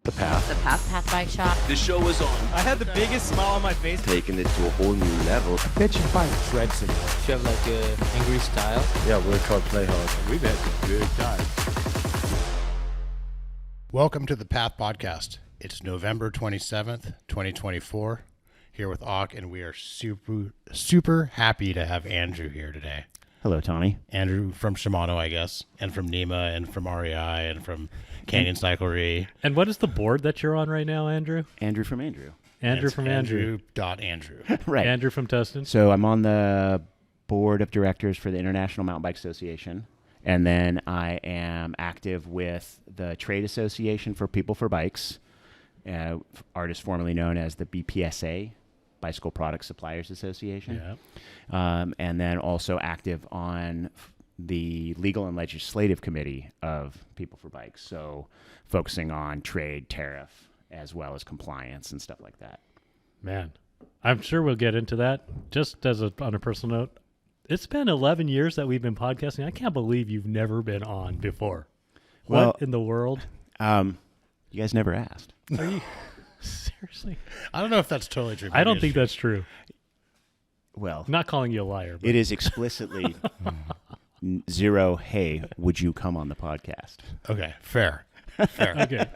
The Path. The Pathbikeshop. The show was on. I had the biggest smile on my face. Taking it to a whole new level. Pitch and fight. Shred syndrome. Do you have like a angry style? Yeah, we're called Play Hard. We've had some good times. Welcome to the Path Podcast. It's November 27th, 2024, here with Auk, and we are super happy to have Andrew here today. Hello, Tani. Andrew from Shimano, I guess, and from Nema, and from REI, and from Canyon Cyclery. And what is the board that you're on right now, Andrew? Andrew from Andrew. Andrew from Andrew. Andrew. Right. Andrew from Tustin. So I'm on the board of directors for the International Mountain Bike Association. And then I am active with the Trade Association for People for Bikes, artist formerly known as the BPSA, Bicycle Product Suppliers Association. Yeah. And then also active on the Legal and Legislative Committee of People for Bikes. So focusing on trade, tariff, as well as compliance and stuff like that. Man, I'm sure we'll get into that. Just as on a personal note, it's been 11 years that we've been podcasting. I can't believe you've never been on before. Well, what in the world? You guys never asked. Are you seriously? I don't know if that's totally true. I don't think that's true. Well, I'm not calling you a liar. But it is explicitly zero, hey, would you come on the podcast? Okay, fair. Okay.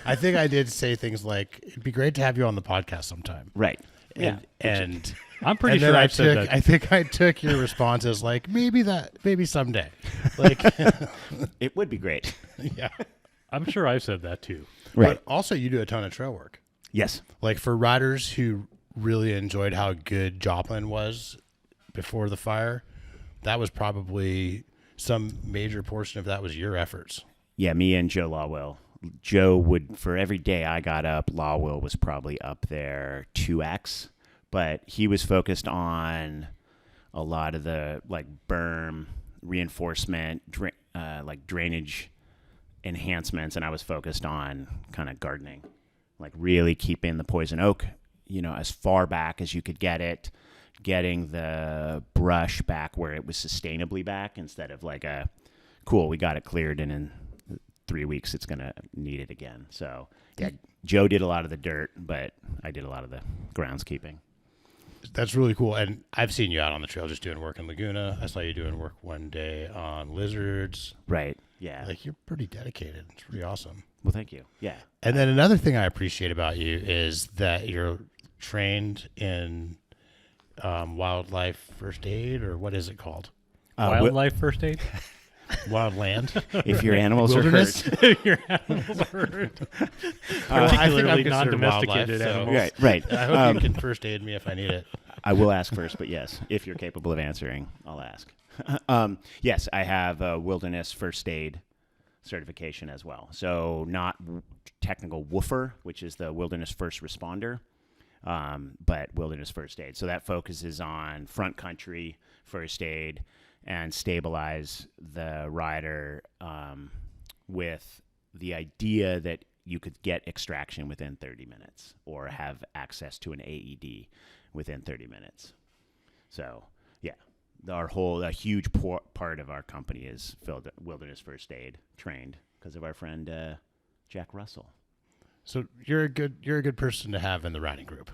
I think I did say things like, it'd be great to have you on the podcast sometime. Right. And I'm pretty and sure then I've said that. I think I took your response as like, maybe someday. Like, It would be great. yeah. I'm sure I've said that too. Right. But also, you do a ton of trail work. Yes. Like for riders who really enjoyed how good Joplin was before the fire, that was probably some major portion of that was your efforts. Yeah, me and Joe Lawwell. Joe would, for every day I got up, Lawwell was probably up there 2x, but he was focused on a lot of the like berm reinforcement, like drainage enhancements, and I was focused on kind of gardening, like really keeping the poison oak, as far back as you could get it, getting the brush back where it was sustainably back instead of like we got it cleared and in 3 weeks it's going to need it again. So yeah, Joe did a lot of the dirt, but I did a lot of the groundskeeping. That's really cool. And I've seen you out on the trail just doing work in Laguna. I saw you doing work one day on lizards. Right. Yeah. Like you're pretty dedicated. It's pretty awesome. Well, thank you. Yeah. And then another thing I appreciate about you is that you're trained in wildlife first aid, or what is it called? Wildlife first aid? Wildland. If your animals are hurt. Your animals are hurt. I think I'm Particularly considered non-domesticated wildlife, so- animals. Right. I hope you can first aid me if I need it. I will ask first, but yes, if you're capable of answering, I'll ask. Yes, I have a wilderness first aid certification as well. So not technical WOOFer, which is the wilderness first responder, but wilderness first aid. So that focuses on front country first aid and stabilize the rider with the idea that you cod get extraction within 30 minutes or have access to an AED within 30 minutes. So, yeah, a huge part of our company is filled wilderness first aid trained because of our friend Jack Russell. So you're a good person to have in the riding group.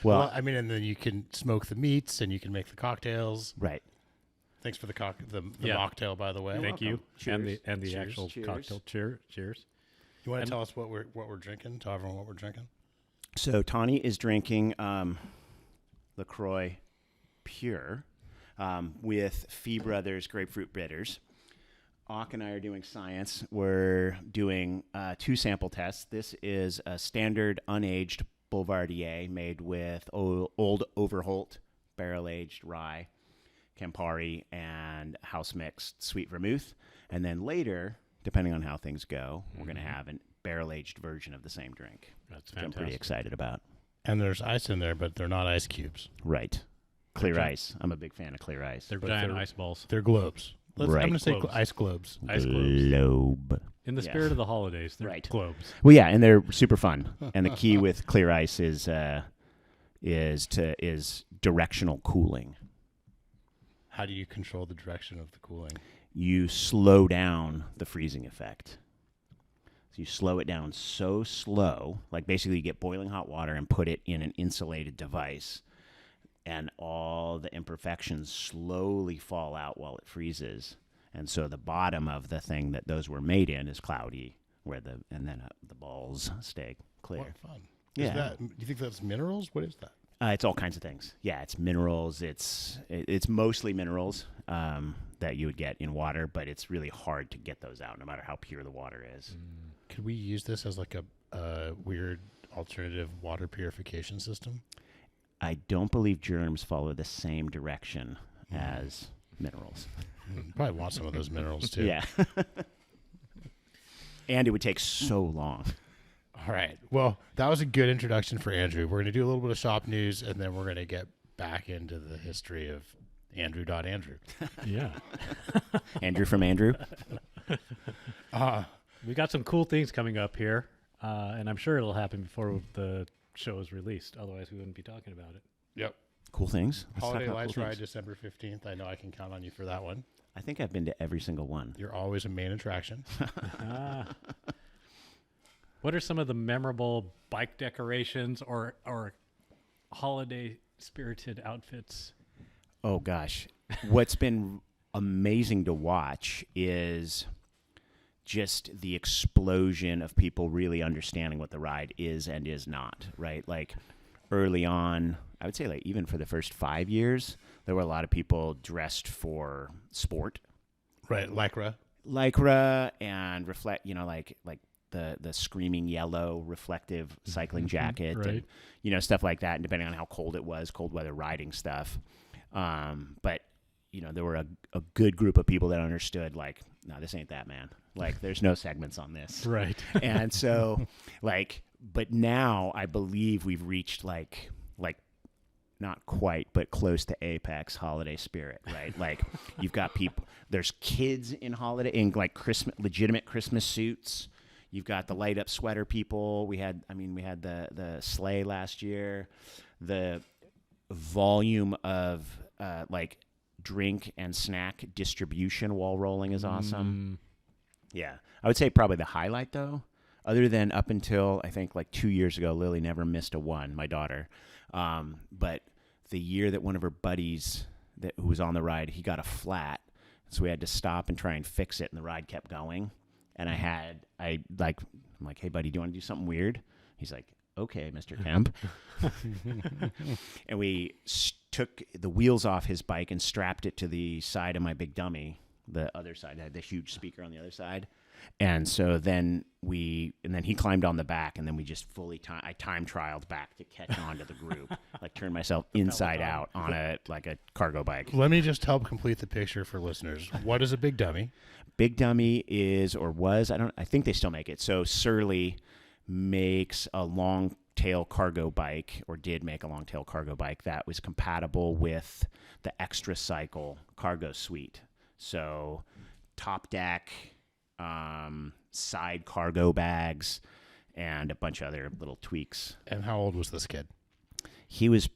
Well, I mean, and then you can smoke the meats and you can make the cocktails. right. Thanks for the Yeah. mocktail, by the way. Thank you. Cheers. And the Cheers. actual Cheers. cocktail. Cheers. You want to tell us what we're drinking? Tell everyone what we're drinking. So Tani is drinking LaCroix Pure with Fee Brothers Grapefruit Bitters. Auk and I are doing science. We're doing 2 sample tests. This is a standard unaged Boulevardier made with old Overholt barrel-aged rye, Campari, and house-mixed sweet vermouth. And then later, depending on how things go, we're going to have a barrel-aged version of the same drink. That's Which I'm fantastic. pretty excited about. And there's ice in there, but they're not ice cubes. Right. Clear ice. I'm a big fan of clear ice. They're But giant they're- ice balls. They're globes. Right. I'm going to say Globes. ice globes. Ice globes. Globe. In the Yeah. spirit of the holidays, they're Right. globes. Well, yeah, and they're super fun. And the key with clear ice is directional cooling. How do you control the direction of the cooling? You slow down the freezing effect. So you slow it down so slow, like basically you get boiling hot water and put it in an insulated device, and all the imperfections slowly fall out while it freezes. And so the bottom of the thing that those were made in is cloudy, and then the balls stay clear. What fun. Yeah. Do you think that's minerals? What is that? It's all kinds of things. Yeah, it's minerals. It's mostly minerals that you would get in water, but it's really hard to get those out no matter how pure the water is. Could we use this as like a weird alternative water purification system? I don't believe germs follow the same direction as minerals. Probably want some of those minerals too. Yeah. And it would take so long. All right. Well, that was a good introduction for Andrew. We're going to do a little bit of shop news, and then we're going to get back into the history of Andrew. Yeah. Andrew from Andrew. We got some cool things coming up here, and I'm sure it'll happen before the show is released. Otherwise, we wouldn't be talking about it. Yep. Cool things. Let's talk Holiday about Lights cool Ride, things. December 15th. I know I can count on you for that one. I think I've been to every single one. You're always a main attraction. What are some of the memorable bike decorations or holiday spirited outfits? Oh, gosh. What's been amazing to watch is just the explosion of people really understanding what the ride is and is not, right? Like early on, I would say like even for the first 5 years, there were a lot of people dressed for sport. Right. Lycra and reflect, like the screaming yellow reflective cycling jacket Right. and, stuff like that. And depending on how cold it was, cold weather riding stuff. But, there were a good group of people that understood like, no, this ain't that, man. Like there's no segments on this. Right. And so but now I believe we've reached like not quite, but close to apex holiday spirit, right? Like you've got people, there's kids in like legitimate Christmas suits. You've got the light up sweater people. We had the sleigh last year. The volume of like drink and snack distribution wall rolling is awesome. Yeah. I would say probably the highlight though, other than up until I think like 2 years ago, Lily never missed a one, my daughter. But the year that one of her buddies who was on the ride, he got a flat. So we had to stop and try and fix it. And the ride kept going. And I'm like, hey buddy, do you want to do something weird? He's like, okay, Mr. Kemp. And we took the wheels off his bike and strapped it to the side of my big dummy. The other side had the huge speaker on the other side. And so then he climbed on the back, and then we just I time trialed back to catch on to the group, like turn myself inside out on a cargo bike. Let me just help complete the picture for listeners. What is a big dummy? Big dummy is, or was, I think they still make it. So Surly makes a long tail cargo bike, or did make a long tail cargo bike that was compatible with the Extra Cycle cargo suite. So top deck, side cargo bags, and a bunch of other little tweaks. And how old was this kid? He was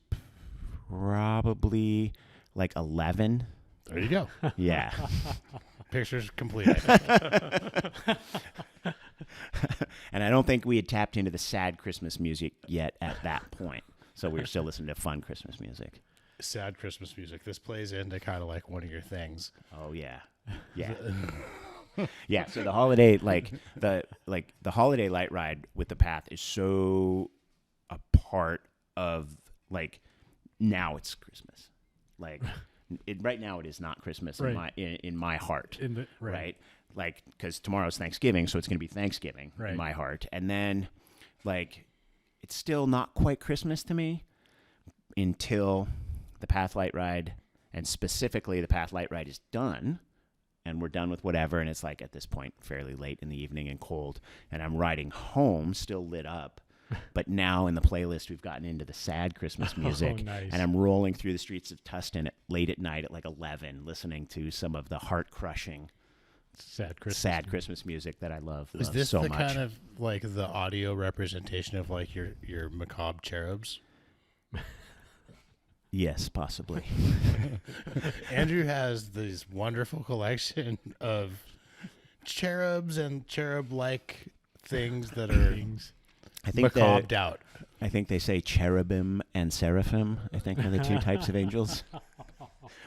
probably like 11. There you go. Yeah. Picture's complete. And I don't think we had tapped into the sad Christmas music yet at that point. So we were still listening to fun Christmas music. Sad Christmas music. This plays into kind of like one of your things. Oh yeah. Yeah. Yeah, so the holiday the holiday light ride with the path is so a part of now it's Christmas. Right now it is not Christmas Right. in my heart. Right. Like cuz tomorrow's Thanksgiving, so it's going to be Thanksgiving Right. in my heart. And then it's still not quite Christmas to me until the path light ride, and specifically the path light ride is done. And we're done with whatever, and it's at this point fairly late in the evening and cold, and I'm riding home still lit up, but now in the playlist we've gotten into the sad Christmas music, nice. and I'm rolling through the streets of Tustin late at night at 11, listening to some of the heart-crushing Sad Christmas music that I love Is this so the much. kind of the audio representation of your macabre cherubs? Yes, possibly. Andrew has this wonderful collection of cherubs and cherub-like things that are I think macabre out. I think they say cherubim and seraphim, I think, are the two types of angels.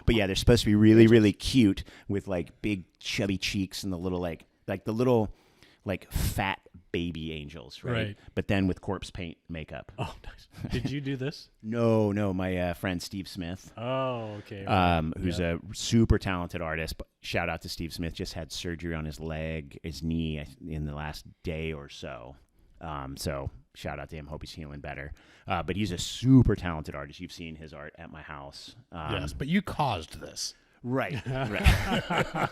But yeah, they're supposed to be really, really cute with like big chubby cheeks and the little like the little like fat baby angels, right? But then with corpse paint makeup. Oh, nice. Did you do this? No, my friend Steve Smith. Oh, okay. Who's a super talented artist. But shout out to Steve Smith. Just had surgery on his knee in the last day or so. So shout out to him. Hope he's healing better. But he's a super talented artist. You've seen his art at my house. Yes, but you caused this. Right.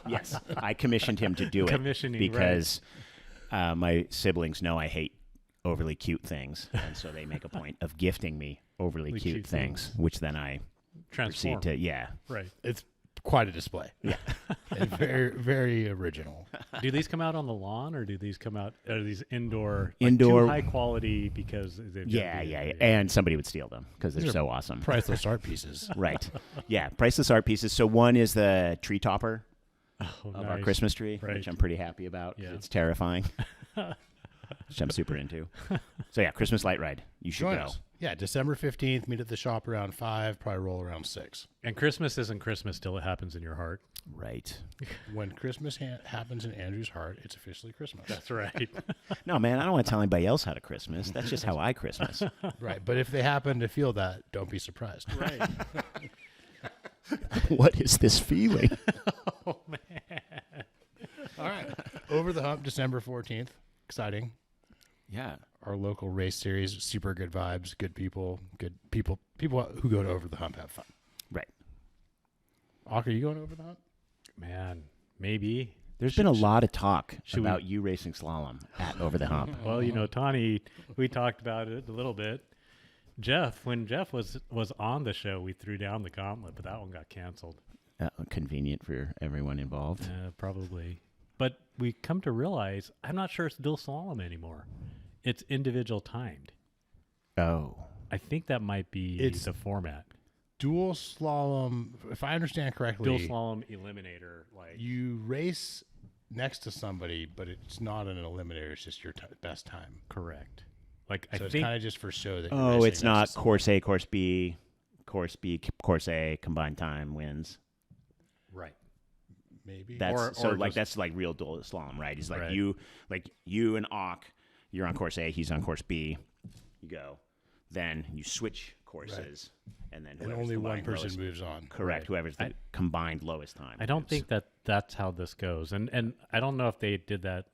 Yes, I commissioned him to do it because my siblings know I hate overly cute things, and so they make a point of gifting me overly cute things, which then I Transform. proceed to Right. It's quite a display. Yeah. And very, very original. Do these come out on the lawn, or do these come out? Are these indoor? Indoor. Like, too high quality because they've Yeah. And somebody would steal them because they're so awesome. Priceless art pieces. Right. Yeah, priceless art pieces. So one is the tree topper of of our Christmas tree, Right. which I'm pretty happy about. Yeah. It's terrifying, which I'm super into. So yeah, Christmas light ride. You should Join go. us. Yeah, December 15th, meet at the shop around 5, probably roll around 6. And Christmas isn't Christmas till it happens in your heart. Right. When Christmas happens in Andrew's heart, it's officially Christmas. That's right. No, man, I don't want to tell anybody else how to Christmas. That's just how I Christmas. Right, but if they happen to feel that, don't be surprised. Right. What is this feeling? Oh, man. All right. Over the Hump, December 14th. Exciting. Yeah. Our local race series, super good vibes, good people who go to Over the Hump have fun. Right. Auk, are you going over the Hump? Man, maybe. There's been a lot of talk should about you racing slalom at Over the Hump. Well, Tani, we talked about it a little bit. When Jeff was on the show, we threw down the gauntlet, but that one got canceled. Convenient for everyone involved. Probably. But we come to realize, I'm not sure it's dual slalom anymore. It's individual timed. Oh. I think that might be the format. Dual slalom, if I understand correctly. Dual slalom eliminator. You race next to somebody, but it's not an eliminator. It's just your best time. Correct. So it's kind of just for show that. Oh, it's not course A, course B, course A combined time wins. Right. Maybe. That's that's like real dual slalom, right? It's like you and Auk, you're on course A, he's on course B. You go, then you switch courses, and then only one person moves on. Correct. Whoever's the combined lowest time. I don't think that's how this goes, and I don't know if they did that.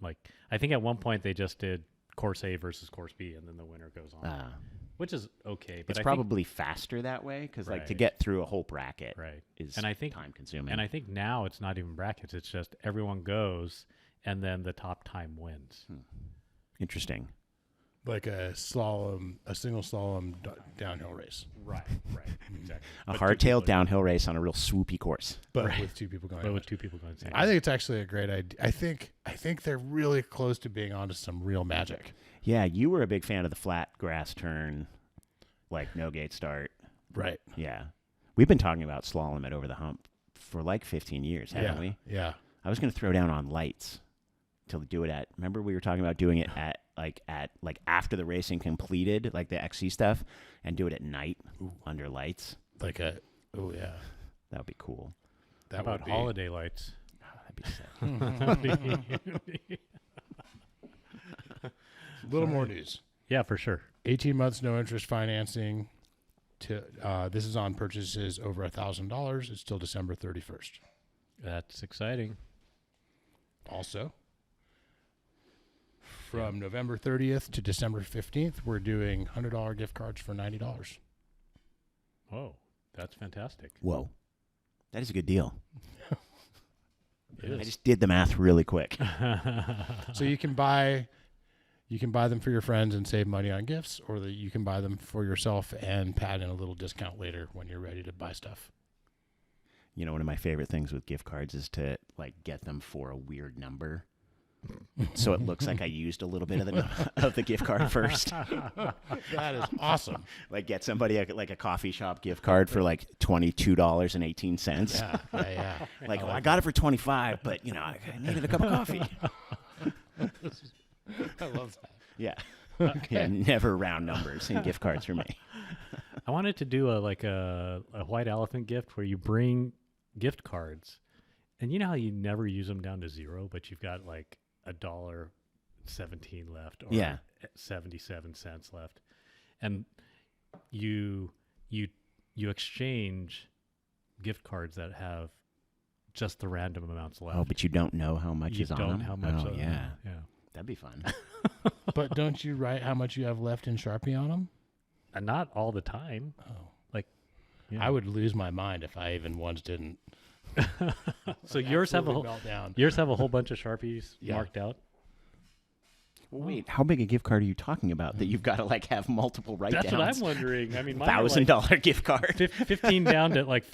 I think at one point they just did course A versus course B, and then the winner goes on, which is okay. But it's probably faster that way because to get through a whole bracket is time consuming. And I think now it's not even brackets; it's just everyone goes, and then the top time wins. Interesting. Like a single slalom downhill race. Right, exactly. A hardtail downhill race on a real swoopy course, but with two people going. But with two people going. I think it's actually a great idea. I think they're really close to being onto some real magic. Yeah, you were a big fan of the flat grass turn, no gate start. Right. Yeah, we've been talking about slalom at Over the Hump for 15 years, haven't we? Yeah. I was going to throw down on lights to do it at. Remember we were talking about doing it at after the racing completed, the XC stuff, and do it at night under lights. That would be cool. That about would be holiday lights. Oh, that'd be sick. A little more news. Yeah, for sure. 18 months, no interest financing. This is on purchases over $1,000. It's till December 31st. That's exciting. Also, from November 30th to December 15th, we're doing $100 gift cards for $90. Oh, that's fantastic. Whoa, that is a good deal. It is. I just did the math really quick. So you can buy them for your friends and save money on gifts, or you can buy them for yourself and pad in a little discount later when you're ready to buy stuff. One of my favorite things with gift cards is to get them for a weird number. So it looks like I used a little bit of the gift card first. That is awesome. Get somebody a coffee shop gift card for $22.18. Yeah. I got it for $25, but I needed a cup of coffee. I love that. Yeah. Yeah, never round numbers in gift cards for me. I wanted to do a white elephant gift where you bring gift cards, and you know how you never use them down to zero, but you've got like $1.17 left, or Yeah. 77 cents left, and you exchange gift cards that have just the random amounts left. Oh, but you don't know how much you is on don't them? how much. Oh, yeah. Yeah. That'd be fun. But don't you write how much you have left in Sharpie on them? And not all the time. Oh. Like, I would lose my mind if I even once didn't. So yours have a Absolutely whole meltdown. yours have a whole bunch of Sharpies Yeah. marked out. Well, wait, how big a gift card are you talking about that you've got to like have multiple write-downs? That's what I'm wondering. I mean, mine are like $1,000 gift card. 15 down to like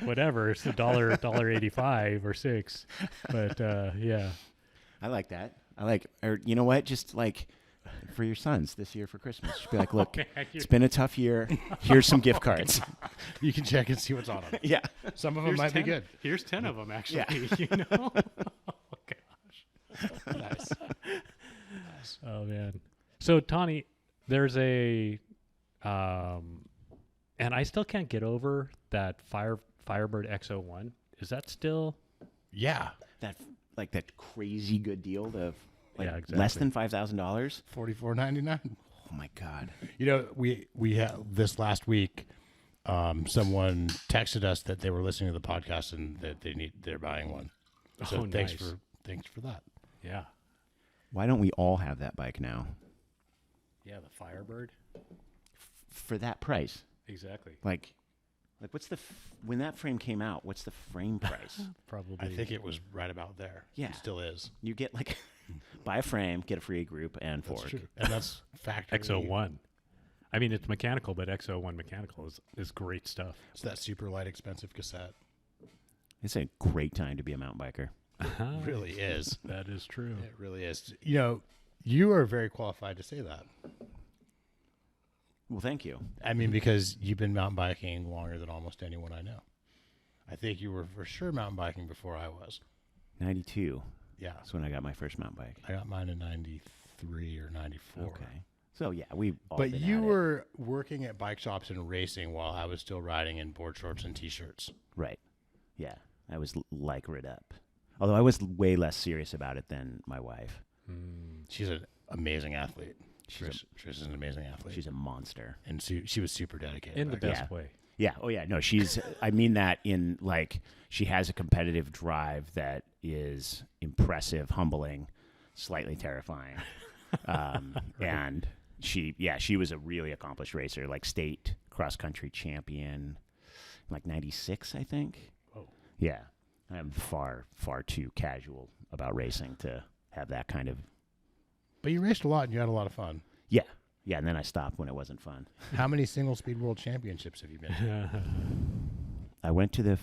whatever. It's $1.85 or $6. But yeah. I like that. Or you know what? Just like for your sons this year for Christmas. Just be like, look, it's been a tough year. Here's some gift cards. You can check and see what's on them. Yeah. Some of them might be good. Here's 10 of them actually. Yeah. You know. Oh gosh. Nice. Oh man. So Tani, there's a, and I still can't get over that Firebird X01. Is that still? Yeah. That crazy good deal of like Yeah, exactly. less than $5,000. $44.99. Oh my God. You know, we had this last week. Someone texted us that they were listening to the podcast and that they're buying one. So Oh, thanks nice. for that. Yeah. Why don't we all have that bike now? Yeah, the Firebird. For that price. Exactly. Like what's when that frame came out, what's the frame price? Probably. I think it was right about there. Yeah. It still is. You get like buy a frame, get a free group and fork. That's true. And that's factory. X01. I mean, it's mechanical, but X01 mechanical is great stuff. It's that super light, expensive cassette. It's a great time to be a mountain biker. It really is. That is true. It really is. You know, you are very qualified to say that. Well, thank you. I mean, because you've been mountain biking longer than almost anyone I know. I think you were for sure mountain biking before I was. 92. Yeah. That's when I got my first mountain bike. I got mine in 93 or 94. Okay. So yeah, we all But been you at it. were working at bike shops and racing while I was still riding in board shorts and t-shirts. Right. Yeah. I was lycra up. Although I was way less serious about it than my wife. She's an amazing athlete. She's Trish is an amazing athlete. She's a monster. And she was super dedicated. In the back then. best way. Yeah. Oh yeah. No, she's, I mean that in like, she has a competitive drive that is impressive, humbling, slightly terrifying. And she was a really accomplished racer, like state cross country champion, like 96, I think. Whoa. Yeah. I'm far, far too casual about racing to have that kind of. But you raced a lot and you had a lot of fun. Yeah. Yeah. And then I stopped when it wasn't fun. How many single speed world championships have you been to? I went to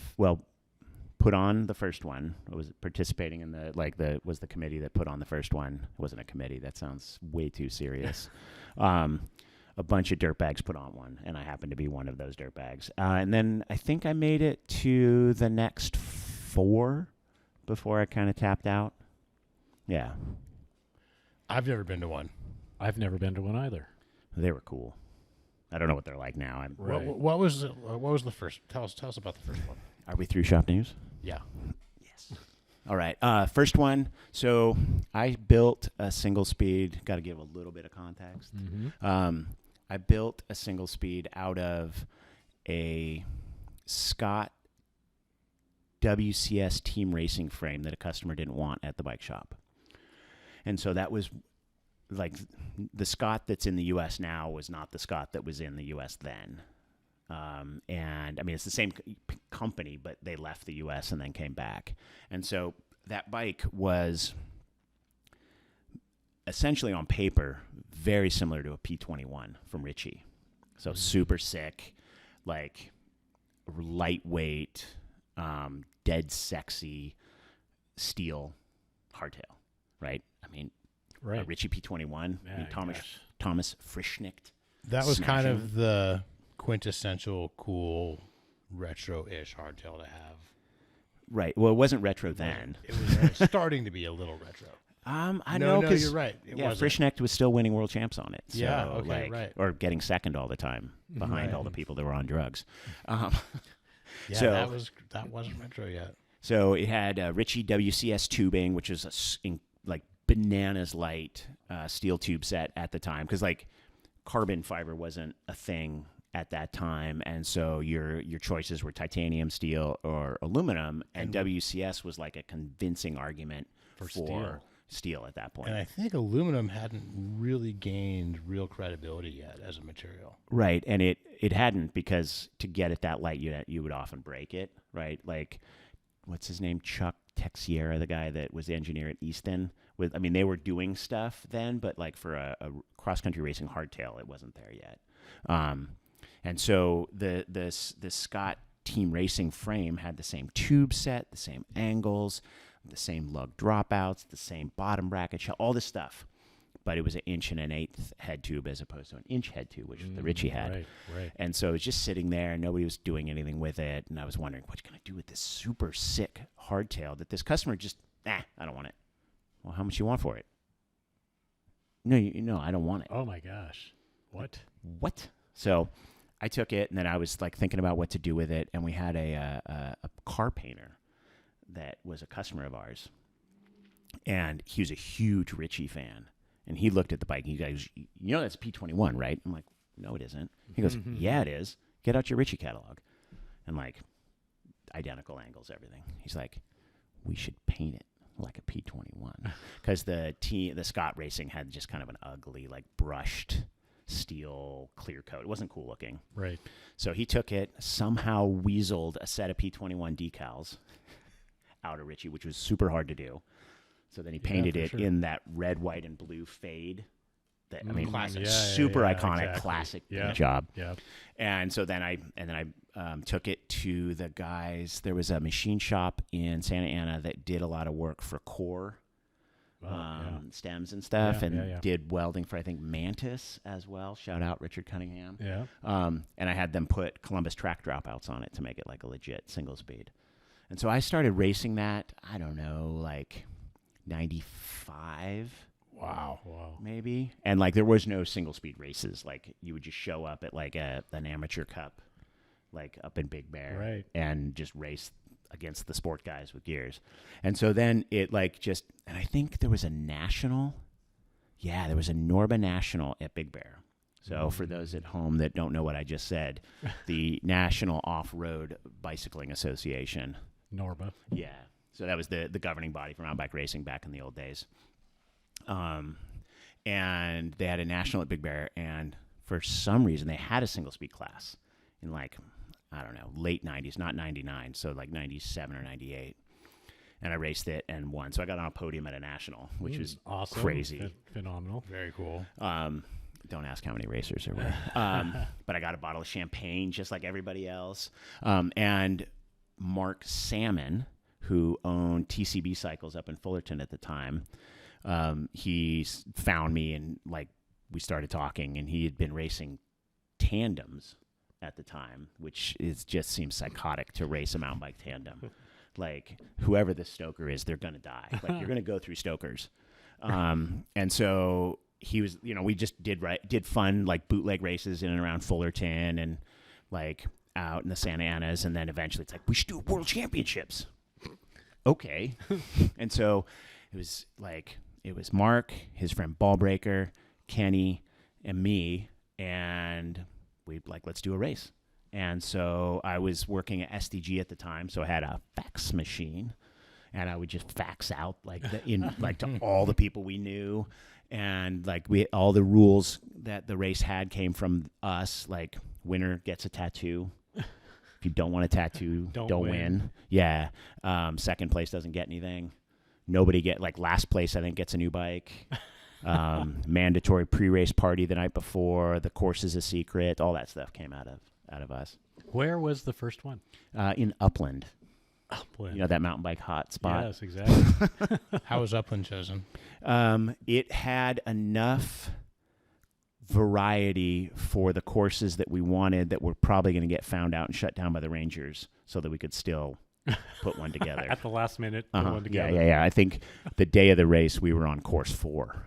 put on the first one. I was participating in was the committee that put on the first one. It wasn't a committee. That sounds way too serious. A bunch of dirtbags put on one, and I happened to be one of those dirtbags. And then I think I made it to the next 4 before I kind of tapped out. Yeah. I've never been to one. I've never been to one either. They were cool. I don't know what they're like now. Right. What was the first? Tell us about the first one. Are we through shop news? Yeah. Yes. All right. First one. So I built a single speed. Got to give a little bit of context. Mm-hmm. I built a single speed out of a Scott WCS team racing frame that a customer didn't want at the bike shop. And so that was like the Scott that's in the U.S. now was not the Scott that was in the U.S. then. And I mean, it's the same company, but they left the U.S. and then came back. And so that bike was essentially on paper very similar to a P21 from Ritchie. So super sick, like lightweight, dead sexy steel hardtail, right? I mean, Right. a Ritchie P21, Yeah, I mean, Thomas Frischknecht. That was kind Smashing. of the quintessential cool retro-ish hardtail to have. Right. Well, it wasn't retro then. It was starting to be a little retro. I No, know because you're right. It yeah, wasn't. Frischknecht was still winning world champs on it. So, Yeah, okay, right. Or getting second all the time behind Right. all the people that were on drugs. Yeah, So- that wasn't retro yet. So it had Ritchie WCS tubing, which was like bananas light steel tube set at the time, because like carbon fiber wasn't a thing at that time, and so your choices were titanium, steel, or aluminum, and WCS was like a convincing argument for steel at that point. And I think aluminum hadn't really gained real credibility yet as a material. Right, and it hadn't, because to get it that light, you would often break it, right? Like, what's his name? Chuck Texiera, the guy that was the engineer at Easton. They were doing stuff then, but like for a cross-country racing hardtail, it wasn't there yet. And so the Scott Team Racing frame had the same tube set, the same angles, the same lug dropouts, the same bottom bracket shell, all this stuff. But it was an 1.125" head tube as opposed to an inch head tube, which the Ritchie had. Right. And so it was just sitting there, and nobody was doing anything with it. And I was wondering, what can I do with this super sick hardtail that this customer just, I don't want it. Well, how much you want for it? No, I don't want it. Oh my gosh. What? So I took it, and then I was like thinking about what to do with it. And we had a car painter that was a customer of ours, and he was a huge Ritchie fan. And he looked at the bike, and he goes, that's a P21, right? I'm like, no, it isn't. He goes, yeah, it is. Get out your Ritchie catalog. And like, identical angles, everything. He's like, we should paint it like a P21. Because the Scott Racing had just kind of an ugly, like brushed steel clear coat. It wasn't cool looking. Right. So he took it, somehow weaseled a set of P21 decals out of Ritchie, which was super hard to do. So then he painted it in that red, white, and blue fade. That Classic. super iconic, exactly. classic Yeah. job. Yeah. And so then I took it to the guys. There was a machine shop in Santa Ana that did a lot of work for Core stems and stuff, and did welding for, I think, Mantis as well. Shout out Richard Cunningham. Yeah. And I had them put Columbus track dropouts on it to make it like a legit single speed. And so I started racing that, I don't know, like 95. Wow. Maybe. And like there was no single speed races. Like you would just show up at like an amateur cup, like up in Big Bear, Right. and just race against the sport guys with gears. And so then it like just, and I think there was a national. Yeah, there was a Norba National at Big Bear. So for those at home that don't know what I just said, the National Off-Road Bicycling Association. Norba. Yeah. So that was the governing body for mountain bike racing back in the old days. And they had a national at Big Bear, and for some reason they had a single speed class in like, I don't know, late 90s, not 99, so like 97 or 98. And I raced it and won. So I got on a podium at a national, which was awesome. crazy. Phenomenal. Very cool. Don't ask how many racers there were. But I got a bottle of champagne just like everybody else. And Mark Salmon, who owned TCB Cycles up in Fullerton at the time, he found me, and like we started talking, and he had been racing tandems at the time, which just seems psychotic to race a mountain bike tandem. Like whoever the stoker is, they're going to die. Like you're going to go through stokers. And so he was, we just did fun like bootleg races in and around Fullerton and like out in the Santa Anas. And then eventually it's like, we should do world championships. Okay. And so it was Mark, his friend Ballbreaker, Kenny, and me. And we like, let's do a race. And so I was working at SDG at the time, so I had a fax machine, and I would just fax out like to all the people we knew, and like all the rules that the race had came from us. Like winner gets a tattoo. If you don't want a tattoo, don't win. Yeah. Second place doesn't get anything. Nobody last place I think gets a new bike. Mandatory pre-race party the night before. The course is a secret. All that stuff came out of us. Where was the first one? In Upland. Upland. You know that mountain bike hot spot? Yes, exactly. How was Upland chosen? It had enough variety for the courses that we wanted that were probably going to get found out and shut down by the Rangers so that we could still put one together. At the last minute, put one Yeah, together. yeah. I think the day of the race, we were on course 4.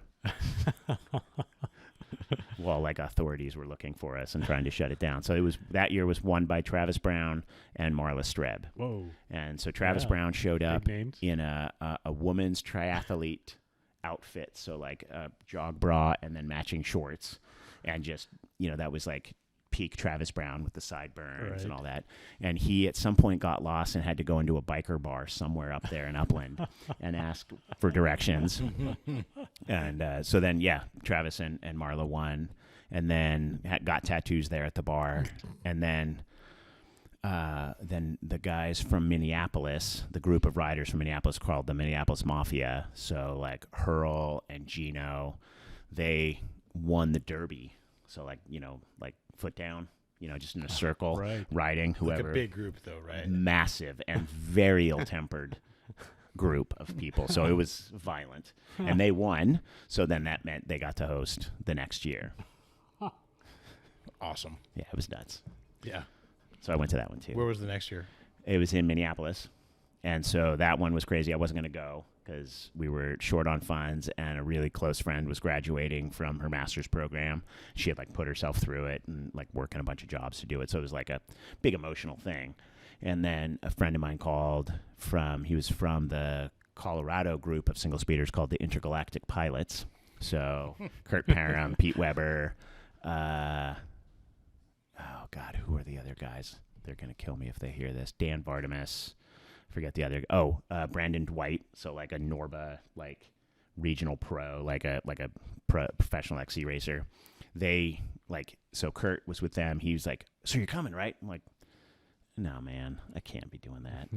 Well, like authorities were looking for us and trying to shut it down. So that year was won by Travis Brown and Marla Streb. Whoa. And so Travis Yeah. Brown showed up names. in a woman's triathlete outfit. So like a jog bra and then matching shorts. And just, that was like peak Travis Brown with the sideburns and all that. And he at some point got lost and had to go into a biker bar somewhere up there in Upland and ask for directions. And so then, Travis and Marla won, and then got tattoos there at the bar. And then the guys from Minneapolis, the group of riders from Minneapolis called the Minneapolis Mafia. So like Hurl and Gino, they won the Derby. So like, like foot down, just in a circle, riding whoever. Like a big group though, right? Massive and very ill-tempered group of people. So it was violent. And they won. So then that meant they got to host the next year. Awesome. Yeah, it was nuts. Yeah. So I went to that one too. Where was the next year? It was in Minneapolis. And so that one was crazy. I wasn't going to go because we were short on funds, and a really close friend was graduating from her master's program. She had like put herself through it and like working a bunch of jobs to do it. So it was like a big emotional thing. And then a friend of mine called he was from the Colorado group of single speeders called the Intergalactic Pilots. So Kurt Parham, Pete Weber, oh God, who are the other guys? They're going to kill me if they hear this. Dan Vardamus. Forget the other. Brandon Dwight. So like a Norba, like regional pro, like a professional XC racer. So Kurt was with them. He was like, "So you're coming, right?" I'm like, "No, man, I can't be doing that."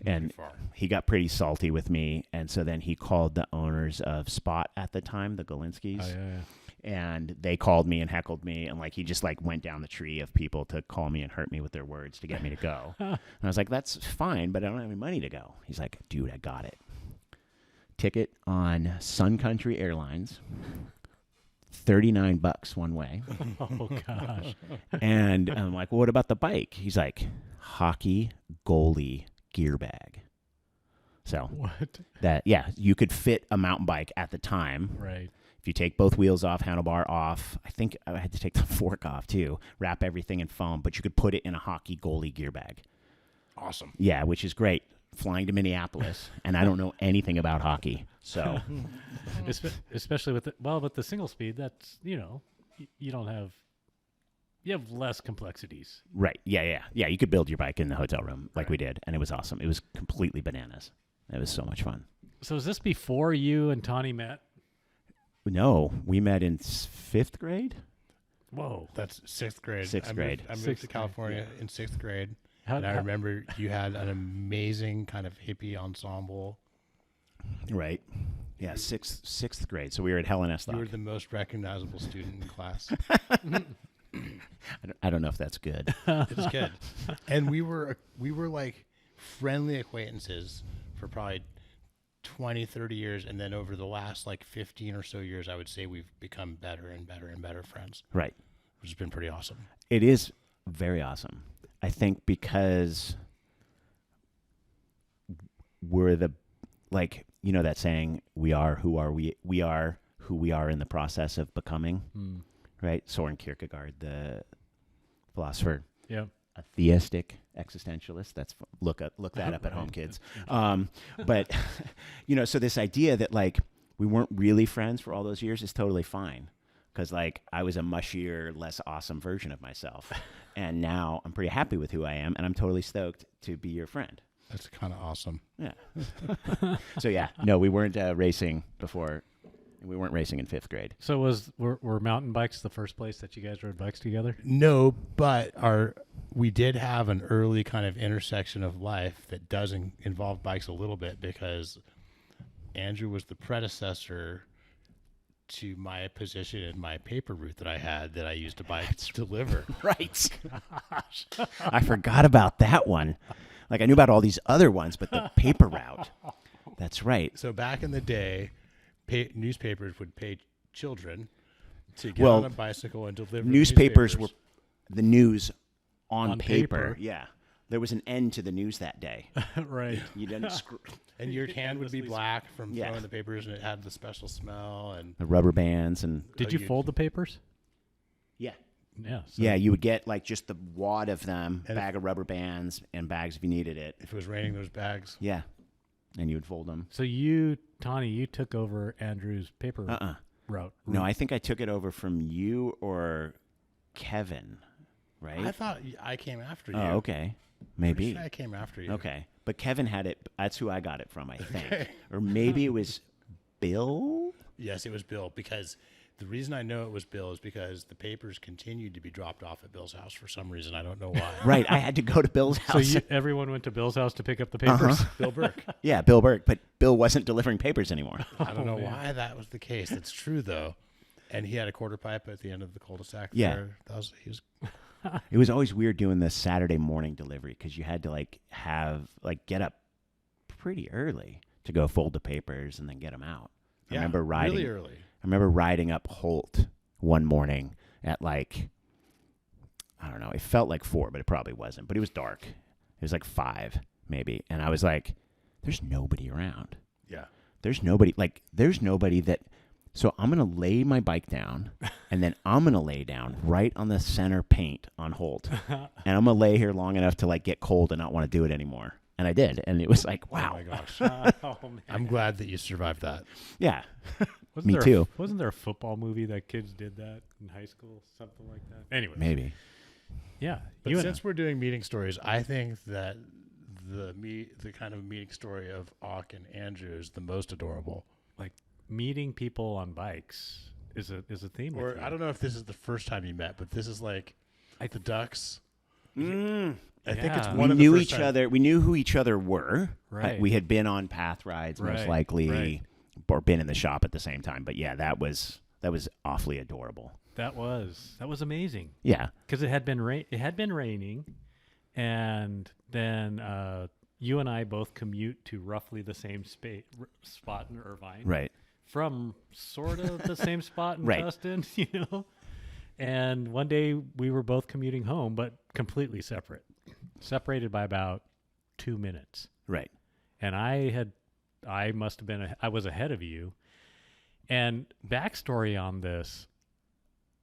And he got pretty salty with me. And so then he called the owners of Spot at the time, the Galinskis. Oh, yeah. And they called me and heckled me, and like he just like went down the tree of people to call me and hurt me with their words to get me to go. And I was like, "That's fine, but I don't have any money to go." He's like, "Dude, I got it. Ticket on Sun Country Airlines, $39 one way." Oh gosh. And I'm like, "Well, what about the bike?" He's like, "Hockey goalie gear bag." So What? you could fit a mountain bike at the time. Right. If you take both wheels off, handlebar off, I think I had to take the fork off too, wrap everything in foam, but you could put it in a hockey goalie gear bag. Awesome. Yeah, which is great. Flying to Minneapolis, and I don't know anything about hockey. So, Especially with the single speed, that's, you have less complexities. right. Yeah. You could build your bike in the hotel room like we did, and it was awesome. It was completely bananas. It was so much fun. So is this before you and Tani met? No, we met in 5th grade. Whoa. That's 6th grade. Sixth grade. I moved Sixth to grade, California in 6th grade. How- And I how- remember you had an amazing kind of hippie ensemble. Right. Yeah, sixth grade. So we were at Helen S. You were the most recognizable student in class. I don't know if that's good. It's good. And we were like friendly acquaintances for probably 20, 30 years. And then over the last like 15 or so years, I would say we've become better and better and better friends, Right. which has been pretty awesome. It is very awesome. I think because we're that saying, we are who we are in the process of becoming, right? Soren Kierkegaard, the philosopher, Yeah. a theistic existentialist. Look that up at home, kids. But so this idea that like we weren't really friends for all those years is totally fine. Because like I was a mushier, less awesome version of myself, and now I'm pretty happy with who I am, and I'm totally stoked to be your friend. That's kind of awesome. Yeah. So yeah, no, we weren't racing before. We weren't racing in 5th grade. So were mountain bikes the first place that you guys rode bikes together? No, but we did have an early kind of intersection of life that does involve bikes a little bit, because Andrew was the predecessor to my position in my paper route that I had that I used to bike to deliver. Right. Gosh. I forgot about that one. Like I knew about all these other ones, but the paper route. That's right. So back in the day, newspapers would pay children to get Well, on a bicycle and deliver Newspapers were the news on On paper. paper. Yeah. There was an end to the news that day. Right. You didn't screw And your hand would be black from Yeah. throwing the papers, and it had the special smell. And the rubber bands and Did you you- fold the papers? yeah. Yeah. So Yeah, you would get like just the wad of them, And bag of rubber bands, and bags if you needed it. if it was raining, those bags. Yeah, and you would fold them. So you, Tani, you took over Andrew's paper route. No, I think I took it over from you or Kevin, right? I thought I came after you. Oh, okay, Pretty maybe. sure I came after you. Okay, but Kevin had it. That's who I got it from, I think, or maybe it was Bill. Yes, it was Bill, because the reason I know it was Bill is because the papers continued to be dropped off at Bill's house for some reason. I don't know why. Right, I had to go to Bill's So house. everyone went to Bill's house to pick up the papers. Bill Burke. Yeah, Bill Burke, but Bill wasn't delivering papers anymore. I don't know why that was the case. It's true though. And he had a quarter pipe at the end of the cul-de-sac. Yeah. There. He was. It was always weird doing the Saturday morning delivery because you had to get up pretty early to go fold the papers and then get them out. I remember riding really early. I remember riding up Holt one morning at I don't know, it felt like 4, but it probably wasn't. But it was dark. It was like 5 maybe, and I was like, "There's nobody around. Yeah. There's nobody that." So I'm gonna lay my bike down, and then I'm gonna lay down right on the center paint on Holt, and I'm gonna lay here long enough to get cold and not want to do it anymore. And I did, and it was like, wow, Oh my gosh. Oh, man. I'm glad that you survived that. yeah, Wasn't me there too. Wasn't there a football movie that kids did that in high school? Something like that. Anyway. maybe. Yeah. But you and since we're doing meeting stories, I think that the kind of meeting story of Auk and Andrew is the most adorable. meeting people on bikes is a theme. Or with you. I don't know if this is the first time you met, but this is like the Ducks. Mm. I think it's Yeah. one We of the knew first each times- other. We knew who each other were. Right. We had been on path rides, most Right, likely, right. or been in the shop at the same time. But yeah, that was awfully adorable. That was amazing Yeah, because it had been raining, and then you and I both commute to roughly the same spot in Irvine, right. from sort of the same spot in Right. Tustin, And one day we were both commuting home, but completely separated by about 2 minutes. Right. And I must have been, I was ahead of you. And backstory on this,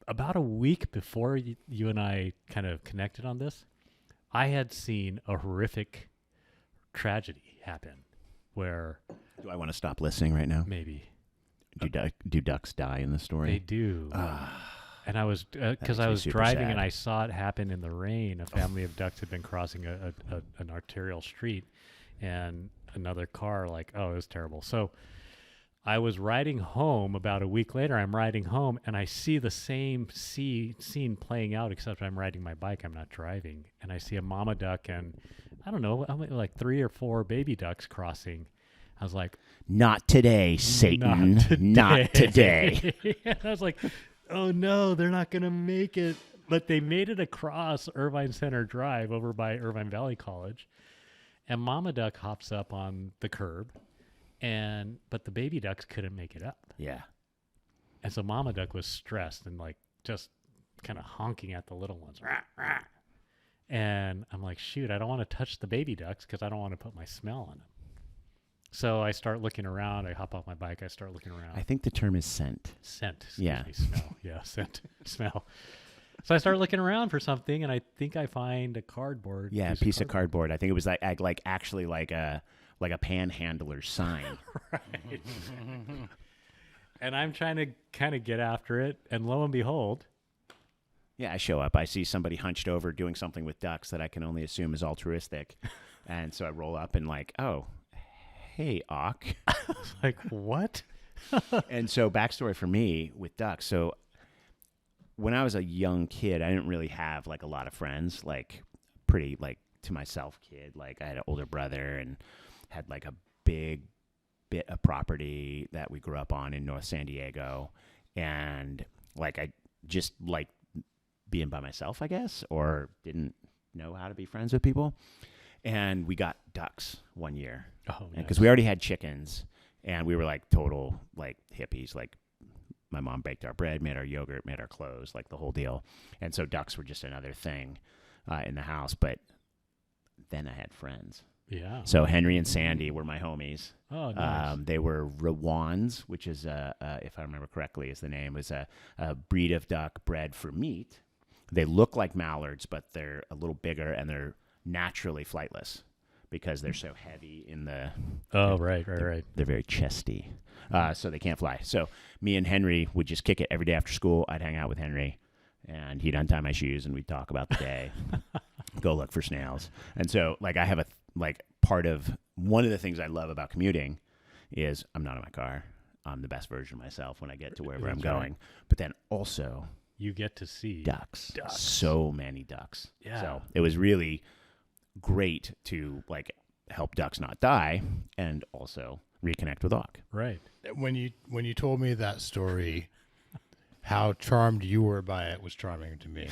about a week before you and I kind of connected on this, I had seen a horrific tragedy happen where Do I want to stop listening right now? maybe Do ducks die in the they story? do. And I was, because makes I me was super driving sad. and I saw it happen in the rain. A family of ducks had been crossing an arterial street, and another car, it was terrible. So I was riding home about a week later. I'm riding home and I see the same scene playing out, except I'm riding my bike. I'm not driving. And I see a mama duck and I don't know, like 3 or 4 baby ducks crossing. I was like, Not today, Satan. Not today. And I was like, oh no, they're not going to make it. But they made it across Irvine Center Drive over by Irvine Valley College. And mama duck hops up on the curb. But the baby ducks couldn't make it up. Yeah. And so mama duck was stressed and just kind of honking at the little ones. Rah, rah. And I'm like, shoot, I don't want to touch the baby ducks because I don't want to put my smell on them. So I start looking around. I hop off my bike. I start looking around. I think the term is scent. Scent. Yeah. Excuse me, smell. Yeah, scent. Smell. So I start looking around for something, and I think I find a cardboard. Yeah, a piece of cardboard. I think it was actually like a panhandler's sign. Right. And I'm trying to kind of get after it, and lo and behold, Yeah, I show up. I see somebody hunched over doing something with ducks that I can only assume is altruistic. And so I roll up and oh, hey, Auk. what? And so backstory for me with ducks. So when I was a young kid, I didn't really have a lot of friends, pretty to myself kid. I had an older brother and had a big bit of property that we grew up on in North San Diego. And I just being by myself, I guess, or didn't know how to be friends with people. And we got ducks one year. Oh, Because we already had chickens, and we were total hippies. My mom baked our bread, made our yogurt, made our clothes, the whole deal. And so ducks were just another thing in the house. But then I had friends. Yeah. So Henry and Sandy were my homies. Oh, nice. They were Rawans, which is, if I remember correctly, is the name, was a breed of duck bred for meat. They look like mallards, but they're a little bigger, and they're naturally flightless because they're so heavy in the... Oh, right. They're very chesty, so they can't fly. So me and Henry would just kick it every day after school. I'd hang out with Henry, and he'd untie my shoes, and we'd talk about the day, go look for snails. And so, like, I have one of the things I love about commuting is I'm not in my car. I'm the best version of myself when I get to wherever I'm going. But then also... You get to see ducks. So many ducks. Yeah. So it was really great to like help ducks not die and also reconnect with Auk. Right. When you told me that story, how charmed you were by it was charming to me.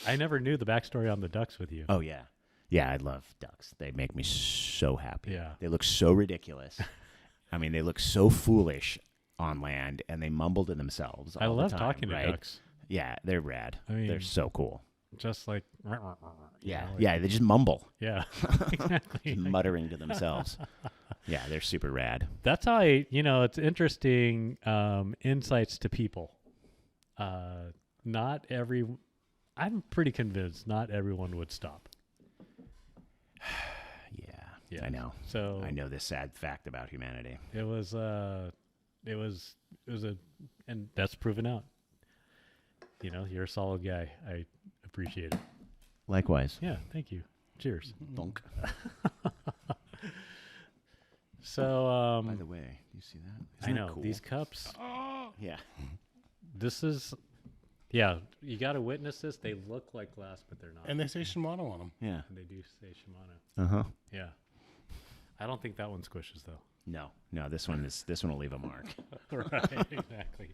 I never knew the backstory on the ducks with you. Oh yeah. Yeah, I love ducks. They make me so happy. Yeah. They look so ridiculous. I mean, they look so foolish on land, and they mumble to themselves all I love the time, talking right? to ducks. Yeah, they're rad. I mean, they're so cool. Just like... Yeah, know, like- yeah, they just mumble, Yeah. Exactly. just muttering to themselves. Yeah, they're super rad. That's how it's interesting insights to people. I'm pretty convinced not everyone would stop. Yeah, I know. So I know this sad fact about humanity. it was and that's proven out. You're a solid guy. I appreciate it. Likewise. Yeah, thank you. Cheers. Bonk. So By the way, do you see that? I Isn't that know cool? these cups. Yeah. This is, yeah. You got to witness this. They look like glass, but they're not. And they say Shimano on them. Yeah. And they do say Shimano. Uh huh. Yeah. I don't think that one squishes though. No. This one will leave a mark. Right. Exactly.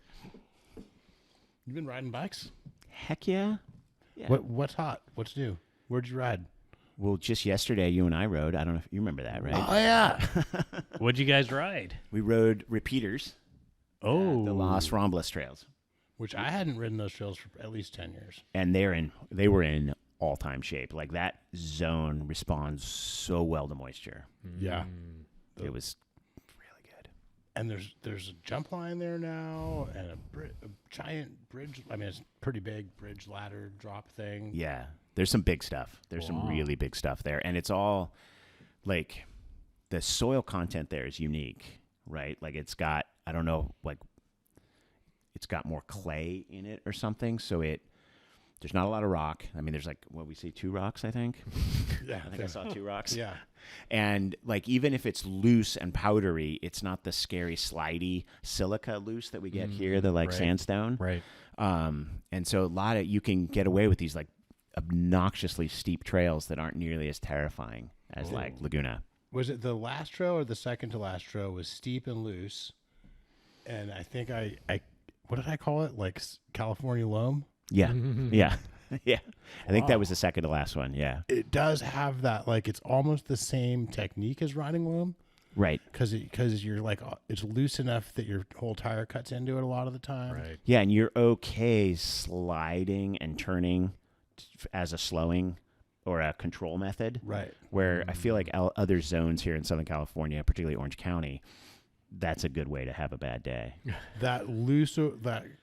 You've been riding bikes? Heck yeah. Yeah. What's hot? What's new? Where'd you ride? Well, just yesterday, you and I rode. I don't know if you remember that, right? Oh yeah. What'd you guys ride? We rode repeaters. Oh, The Los Ramblas trails, Which I hadn't ridden those trails for at least 10 years. and they were in all-time shape. Like that zone responds so well to moisture. Yeah. It was really good. And there's a jump line there now and a giant bridge. I mean, it's a pretty big bridge ladder drop thing. Yeah, there's some big stuff. There's some really big stuff there, and it's all like the soil content there is unique, right? Like it's got, I don't know, like it's got more clay in it or something. So there's not a lot of rock. I mean, there's like, what we see, 2 rocks, I think. Yeah. I think I saw 2 rocks. Yeah. And like, even if it's loose and powdery, it's not the scary slidey silica loose that we get here, the like right. sandstone. right. And so you can get away with these like obnoxiously steep trails that aren't nearly as terrifying as like Laguna. Was it the last trail or the second to last trail was steep and loose? And I think I what did I call it? Like California Loam? Yeah. Yeah. Yeah. I think that was the second to last one. Yeah. It does have that, like, it's almost the same technique as riding Loam. Right. Because you're like, it's loose enough that your whole tire cuts into it a lot of the time. Right. Yeah. And you're okay sliding and turning as a slowing or a control method. Right. Where I feel like other zones here in Southern California, particularly Orange County, that's a good way to have a bad day. That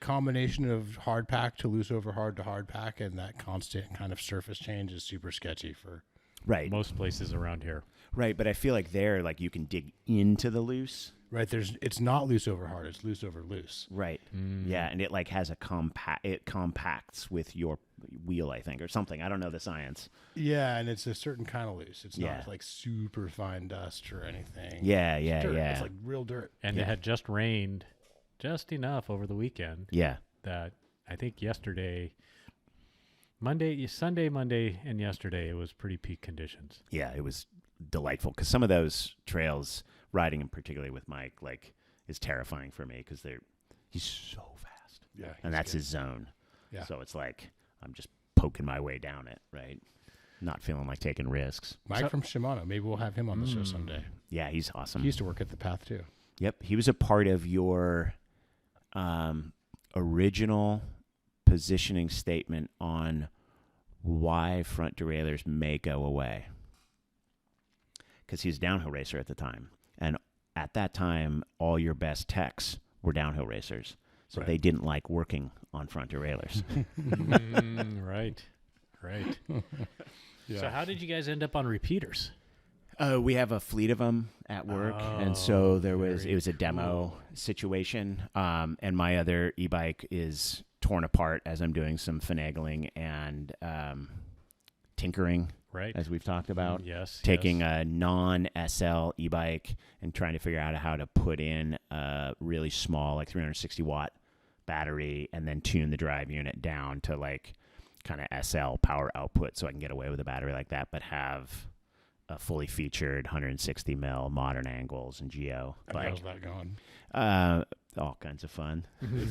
combination of hard pack to loose over hard to hard pack and that constant kind of surface change is super sketchy for Right. Most places around here. Right. But I feel like there, like you can dig into the loose. right. It's not loose over hard. It's loose over loose. Right. Yeah. And it like has it compacts with your wheel, I think, or something. I don't know the science. Yeah, and it's a certain kind of loose. It's Yeah. not like super fine dust or anything. Yeah. It's Yeah. dirt. Yeah. It's like real dirt. And it had just rained just enough over the weekend yeah. that I think Sunday, Monday, and yesterday, it was pretty peak conditions. Yeah. It was delightful because some of those trails, riding in particularly with Mike, like is terrifying for me because he's so fast. Yeah. And that's his zone. Yeah. So it's like I'm just poking my way down it, right? Not feeling like taking risks. Mike from Shimano. Maybe we'll have him on the show someday. Yeah, he's awesome. He used to work at the Path too. Yep, he was a part of your original positioning statement on why front derailleurs may go away. Because he was a downhill racer at the time. And at that time, all your best techs were downhill racers. So they didn't like working on front derailleurs. Right. So how did you guys end up on repeaters? We have a fleet of them at work, and so it was a demo situation. And my other e-bike is torn apart as I'm doing some finagling and tinkering, Right. as we've talked about. Yes. Taking a non-SL e-bike and trying to figure out how to put in a really small, like 360-watt battery, and then tune the drive unit down to like kind of SL power output, so I can get away with a battery like that, but have a fully featured 160 mil modern angles and geo bike. How's that going? All kinds of fun.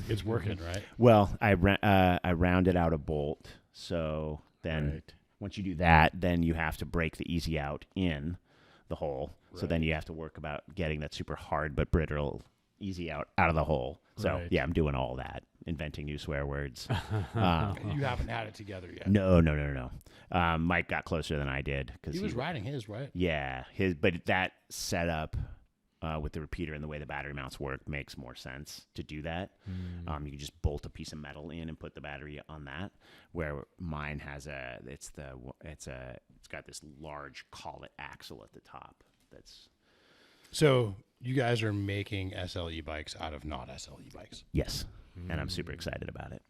It's working, right? Well, I rounded out a bolt, so then once you do that, then you have to break the easy out in the hole. So then you have to work about getting that super hard but brittle easy out of the hole. So yeah, I'm doing all that, inventing new swear words. You haven't had it together yet. No. Mike got closer than I did because he was riding his, right? Yeah, but that setup with the repeater and the way the battery mounts work makes more sense to do that. You can just bolt a piece of metal in and put the battery on that. Where mine has it's got this large collet axle at the top. So you guys are making SLE bikes out of not SLE bikes. Yes, and I'm super excited about it.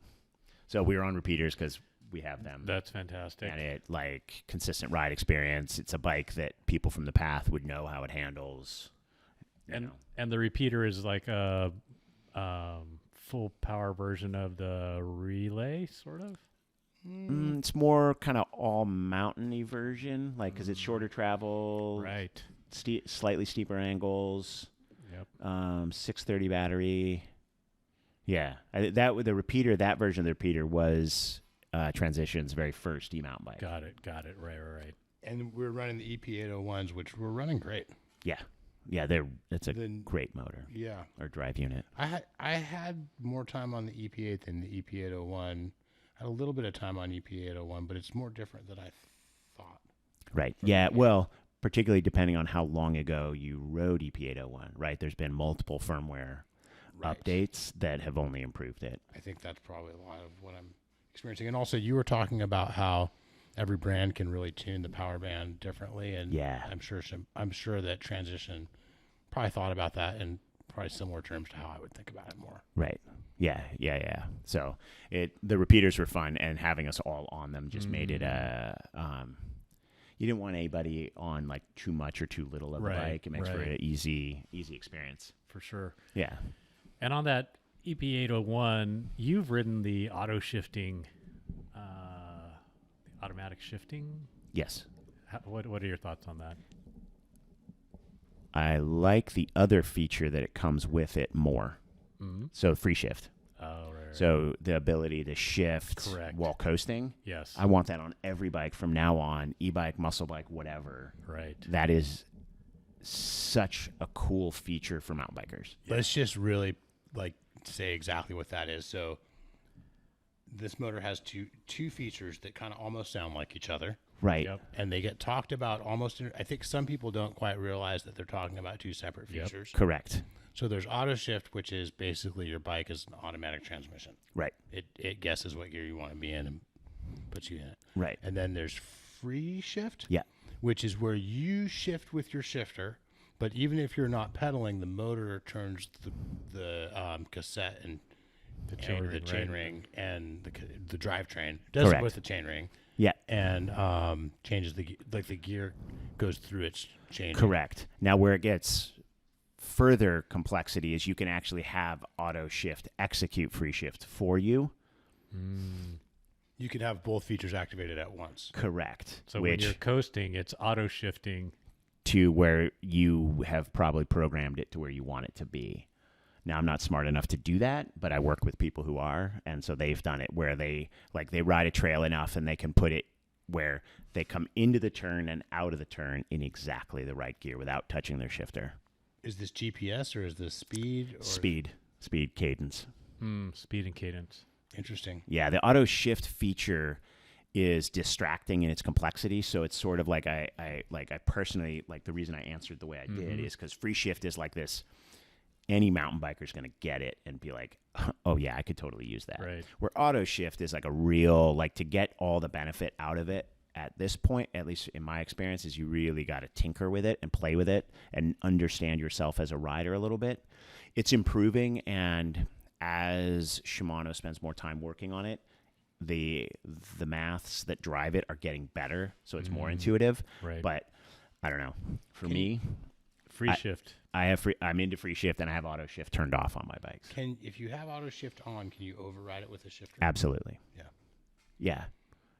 So we were on repeaters because we have them. That's fantastic. And it, like, consistent ride experience. It's a bike that people from the path would know how it handles. And the repeater is like a full power version of the relay, sort of? It's more kind of all mountain-y version, like, because it's shorter travel. Right. Slightly steeper angles. Yep. 630 battery. Yeah. That version of the repeater was Transition's very first E-mount bike. Got it. Right. And we're running the EP801s, which were running great. Yeah. It's a great motor. Yeah. Or drive unit. I had more time on the EP8 than the EP801. I had a little bit of time on EP801, but it's more different than I thought. Right. Yeah. Well, particularly depending on how long ago you rode EP801, right? There's been multiple firmware updates that have only improved it. I think that's probably a lot of what I'm experiencing. And also, you were talking about how every brand can really tune the power band differently, and I'm sure that Transition probably thought about that in probably similar terms to how I would think about it more. Right. Yeah. So the repeaters were fun, and having us all on them just made it you didn't want anybody on like too much or too little of the bike. It makes for an easy experience. For sure. Yeah. And on that EP801, you've ridden the auto-shifting, automatic shifting? Yes. What are your thoughts on that? I like the other feature that it comes with it more. Mm-hmm. So free shift. Oh, right. So the ability to shift while coasting. Yes. I want that on every bike from now on, e-bike, muscle bike, whatever. Right. That is such a cool feature for mountain bikers. Let's just really say exactly what that is. So this motor has two features that kind of almost sound like each other. Right. Yep. And they get talked about almost, I think some people don't quite realize that they're talking about two separate features. Correct. So there's auto shift, which is basically your bike is an automatic transmission. Right. It guesses what gear you want to be in and puts you in it. Right. And then there's free shift. Yeah. Which is where you shift with your shifter, but even if you're not pedaling, the motor turns the cassette and the chain ring and the drivetrain. Does it with the chain ring. Yeah. And changes the gear goes through its chain. Correct. Now where it gets further complexity is you can actually have auto shift execute free shift for you. You can have both features activated at once. Correct. So when you're coasting, it's auto shifting to where you have probably programmed it to where you want it to be. Now, I'm not smart enough to do that, but I work with people who are, and so they've done it where they ride a trail enough and they can put it where they come into the turn and out of the turn in exactly the right gear without touching their shifter. Is this GPS or is this speed? Speed cadence. Speed and cadence. Interesting. Yeah, the auto shift feature is distracting in its complexity. So it's sort of like I personally, like, the reason I answered the way I did is because free shift is like this. Any mountain biker is going to get it and be like, oh yeah, I could totally use that. Right. Where auto shift is like a real, like, to get all the benefit out of it at this point, at least in my experience, is you really got to tinker with it and play with it and understand yourself as a rider a little bit. It's improving, and as Shimano spends more time working on it, the maths that drive it are getting better, so it's more intuitive. Right. But I don't know. For me, Free shift. I'm into free shift, and I have auto shift turned off on my bikes. If you have auto shift on, can you override it with a shifter? Absolutely. Yeah.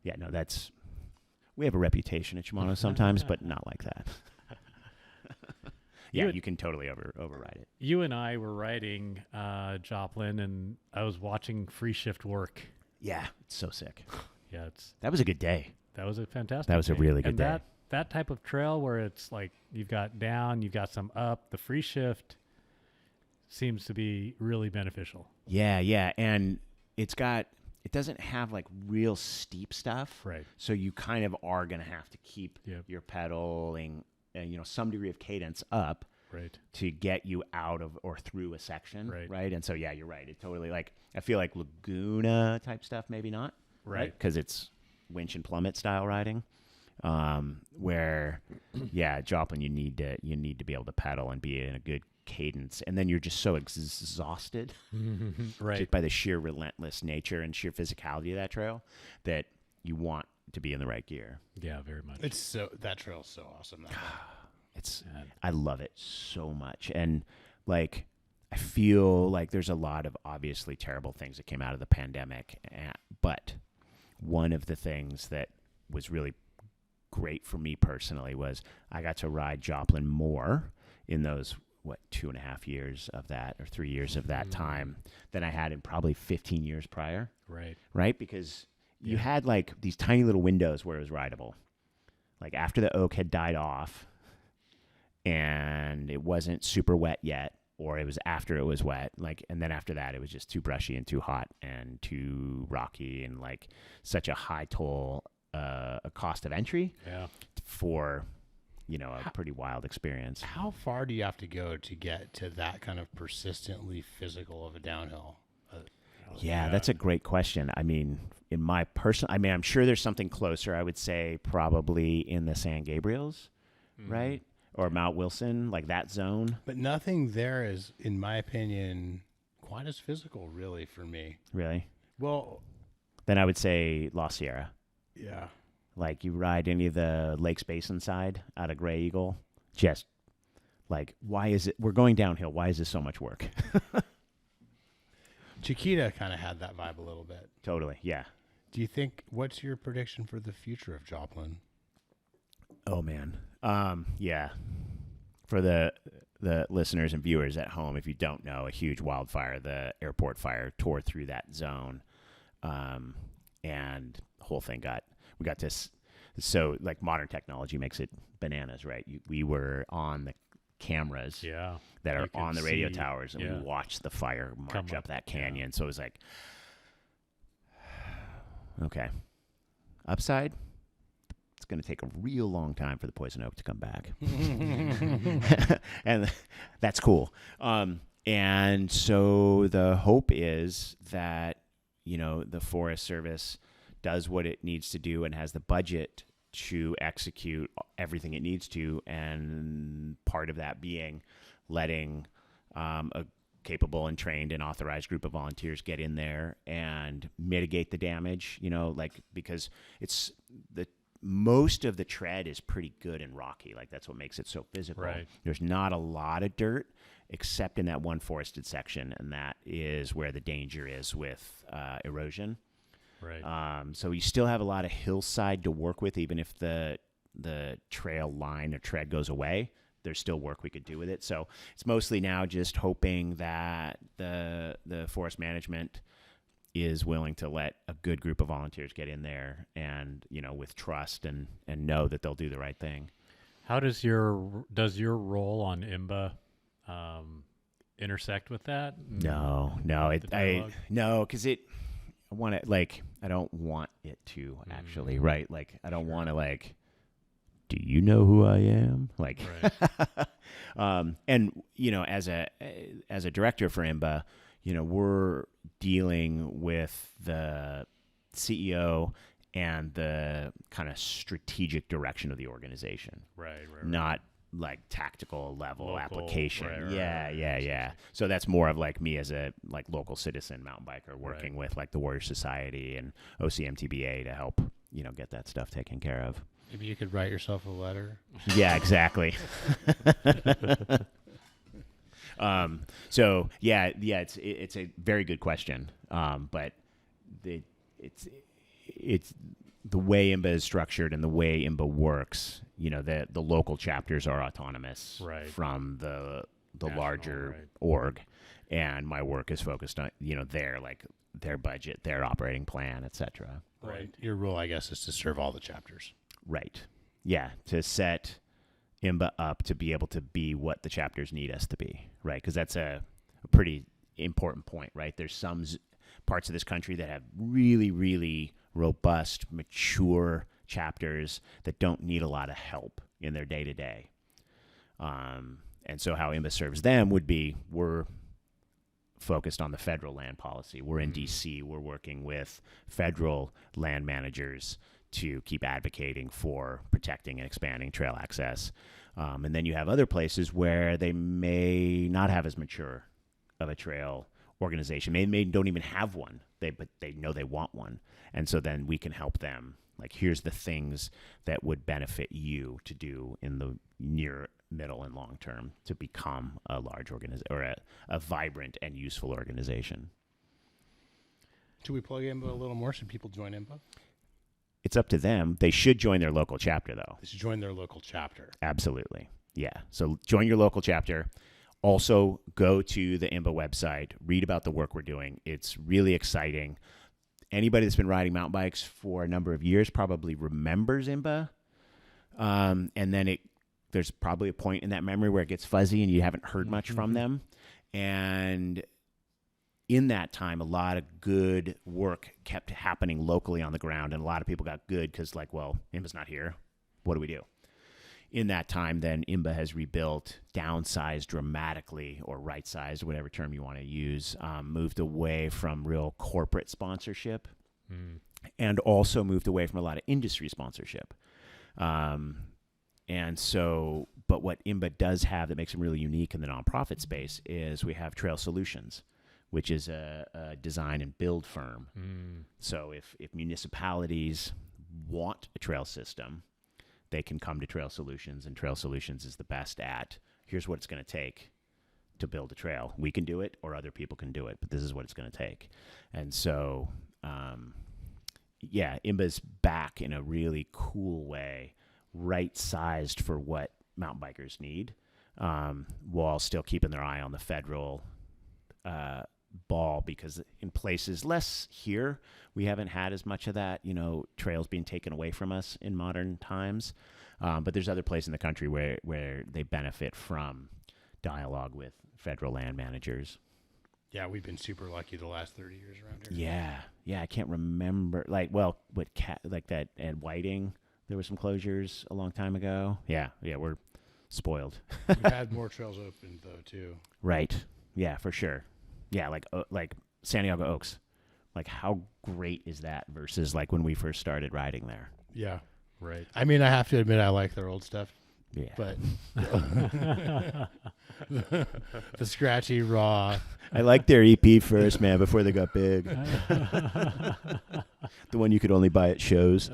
Yeah. No, we have a reputation at Shimano sometimes, but not like that. Yeah, you can totally override it. You and I were riding Joplin, and I was watching free shift work. Yeah, it's so sick. Yeah, That was a good day. that was a fantastic. That was a day. really good and day. That type of trail where it's like you've got down, you've got some up. The free shift seems to be really beneficial. Yeah, and it doesn't have like real steep stuff. Right. So you kind of are going to have to keep Yep. your pedaling, some degree of cadence up Right. to get you out of or through a section. Right. And so, yeah, you're right. It totally, like, I feel like Laguna type stuff, maybe not. Right. Because it's winch and plummet style riding. Where, yeah, Joplin, you need to be able to pedal and be in a good cadence, and then you're just so exhausted, Right. just by the sheer relentless nature and sheer physicality of that trail, that you want to be in the right gear. Yeah, very much. That trail's so awesome. I love it so much, and like, I feel like there's a lot of obviously terrible things that came out of the pandemic, but one of the things that was really great for me personally was I got to ride Joplin more in those 2.5 years of that, or 3 years of that time, than I had in probably 15 years prior. Right, because you had like these tiny little windows where it was rideable, like after the oak had died off and it wasn't super wet yet, or it was after it was wet, like, and then after that it was just too brushy and too hot and too rocky, and like such a high toll a cost of entry for a pretty wild experience. How far do you have to go to get to that kind of persistently physical of a downhill? Yeah, that's a great question. I mean, I'm sure there's something closer. I would say probably in the San Gabriels, right? Or Mount Wilson, like that zone. But nothing there is, in my opinion, quite as physical, really, for me. Really? Well, then I would say La Sierra. Yeah. Like, you ride any of the Lakes Basin side out of Grey Eagle, just like, why is it, we're going downhill, why is this so much work? Chiquita kind of had that vibe a little bit. Totally, yeah. Do you think, what's your prediction for the future of Joplin? Oh, man. Yeah. For the listeners and viewers at home, if you don't know, a huge wildfire, the airport fire, tore through that zone. And the whole thing we got this. So, like, modern technology makes it bananas, right? We were on the cameras that are on the radio towers, and we watched the fire march up that canyon. So it was like, okay, upside, it's going to take a real long time for the poison oak to come back. And that's cool. And so the hope is that, the Forest Service does what it needs to do and has the budget to execute everything it needs to, and part of that being letting a capable and trained and authorized group of volunteers get in there and mitigate the damage, because it's most of the tread is pretty good and rocky. Like, that's what makes it so physical. Right. There's not a lot of dirt except in that one forested section, and that is where the danger is with erosion. Right. So you still have a lot of hillside to work with, even if the trail line or tread goes away. There's still work we could do with it. So it's mostly now just hoping that the forest management is willing to let a good group of volunteers get in there and, with trust and know that they'll do the right thing. How does your role on IMBA intersect with that? No, because want to I don't want it to actually, right? Like, I don't want to do you know who I am? Like, Right. and as a director for IMBA, we're dealing with the CEO and the kind of strategic direction of the organization, Right. not like tactical level Local, application. right. Yeah. So that's more of like me as a local citizen mountain biker working with like the Warrior Society and OCMTBA to help get that stuff taken care of. Maybe you could write yourself a letter. Yeah, exactly. So it's a very good question. But it's the way IMBA is structured and the way IMBA works. The local chapters are autonomous Right. from the National, larger right. org, and my work is focused on their budget, their operating plan, etc. Right. Your role, I guess, is to serve all the chapters. Right. Yeah, to set IMBA up to be able to be what the chapters need us to be, right? Because that's a pretty important point, right? There's some parts of this country that have really, really robust, mature chapters that don't need a lot of help in their day-to-day. And so how IMBA serves them would be, we're focused on the federal land policy. We're in D.C. We're working with federal land managers to keep advocating for protecting and expanding trail access. And then you have other places where they may not have as mature of a trail organization. They don't even have one, but they know they want one. And so then we can help them. Like, here's the things that would benefit you to do in the near, middle, and long term to become a large organization or a vibrant and useful organization. Should we plug IMBA a little more? Should people join IMBA? It's up to them. They should join their local chapter, though. They should join their local chapter. Absolutely. Yeah. So join your local chapter. Also, go to the IMBA website, read about the work we're doing. It's really exciting. Anybody that's been riding mountain bikes for a number of years probably remembers IMBA. And then there's probably a point in that memory where it gets fuzzy and you haven't heard much from them. And in that time, a lot of good work kept happening locally on the ground, and a lot of people got good because, IMBA's not here. What do we do? In that time, then IMBA has rebuilt, downsized dramatically, or right-sized, whatever term you want to use, moved away from real corporate sponsorship, and also moved away from a lot of industry sponsorship. And so, but what IMBA does have that makes them really unique in the nonprofit space is we have Trail Solutions, which is a design and build firm. So if municipalities want a trail system, they can come to Trail Solutions, and Trail Solutions is the best at, here's what it's going to take to build a trail. We can do it, or other people can do it, but this is what it's going to take. And so, IMBA's back in a really cool way, right-sized for what mountain bikers need, while still keeping their eye on the federal ball, because in places less here, we haven't had as much of that, trails being taken away from us in modern times. But there's other places in the country where they benefit from dialogue with federal land managers. Yeah, we've been super lucky the last 30 years around here. Yeah. I can't remember, that at Whiting, there were some closures a long time ago. Yeah, we're spoiled. We've had more trails open, though, too. Right. Yeah, for sure. Yeah, like Santiago Oaks. Like, how great is that versus when we first started riding there? Yeah. Right. I mean, I have to admit I like their old stuff. Yeah. But the scratchy, raw. I liked their EP first, man, before they got big. The one you could only buy at shows.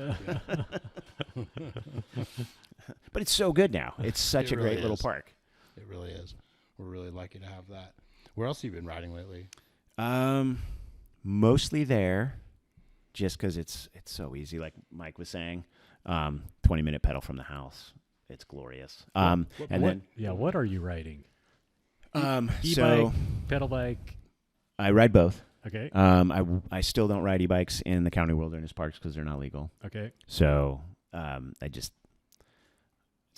But it's so good now. It's such It a great really little is. park. It really is. We're really lucky to have that. Where else have you been riding lately? Mostly there, just because it's so easy. Like Mike was saying, 20-minute pedal from the house. It's glorious. What are you riding? E-bike, So pedal bike. I ride both. Okay. I still don't ride e-bikes in the county wilderness parks because they're not legal. Okay. So I just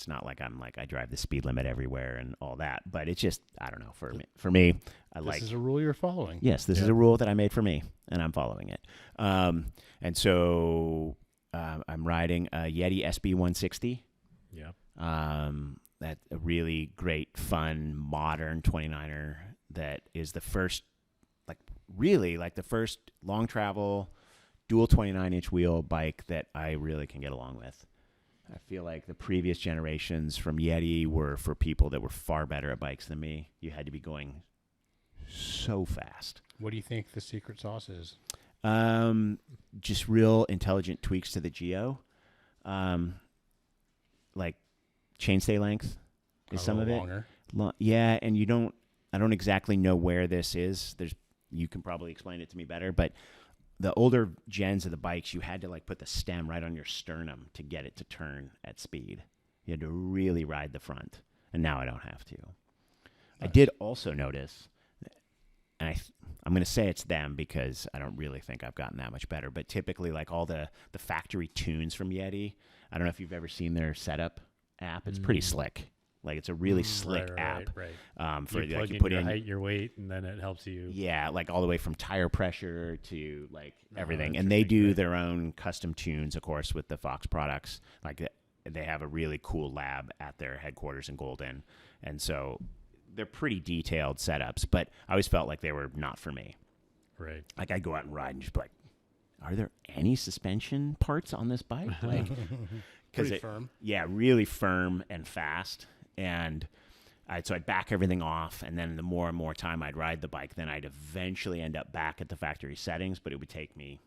it's not like I drive the speed limit everywhere and all that, but it's just, I don't know, for me, This is a rule you're following. Yes, this is a rule that I made for me, and I'm following it. And so I'm riding a Yeti SB 160. Yeah. That's a really great, fun, modern 29er that is the first, the first long travel, dual 29-inch wheel bike that I really can get along with. I feel like the previous generations from Yeti were for people that were far better at bikes than me. You had to be going so fast. What do you think the secret sauce is? Just real intelligent tweaks to the geo. Like chainstay length is some of it. Longer. Yeah, and I don't exactly know where this is. You can probably explain it to me better, but the older gens of the bikes, you had to put the stem right on your sternum to get it to turn at speed. You had to really ride the front, and now I don't have to. Nice. I did also notice, and I'm going to say it's them because I don't really think I've gotten that much better, but typically all the factory tunes from Yeti, I don't know if you've ever seen their setup app. It's pretty slick. It's a really slick app. Right. For you plug you in put your in height, your weight, and then it helps you. Yeah, all the way from tire pressure to everything. And they do their own custom tunes, of course, with the Fox products. They have a really cool lab at their headquarters in Golden, and so they're pretty detailed setups. But I always felt like they were not for me. Right. I'd go out and ride and just be like, are there any suspension parts on this bike? Pretty firm. Yeah, really firm and fast. And so I'd back everything off, and then the more and more time I'd ride the bike, then I'd eventually end up back at the factory settings, but it would take me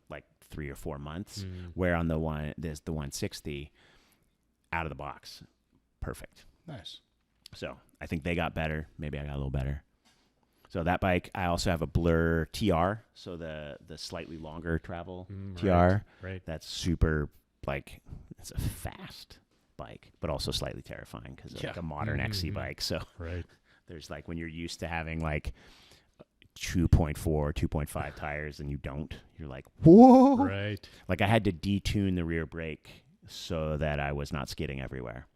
3 or 4 months. Where on the 160, out of the box, perfect. Nice. So I think they got better. Maybe I got a little better. So that bike, I also have a Blur TR, so the slightly longer travel TR. Right. That's super, it's a fast bike, but also slightly terrifying because it's a modern XC bike. So there's when you're used to having 2.4, 2.5 tires and you don't, you're like, whoa. Right. I had to detune the rear brake so that I was not skidding everywhere.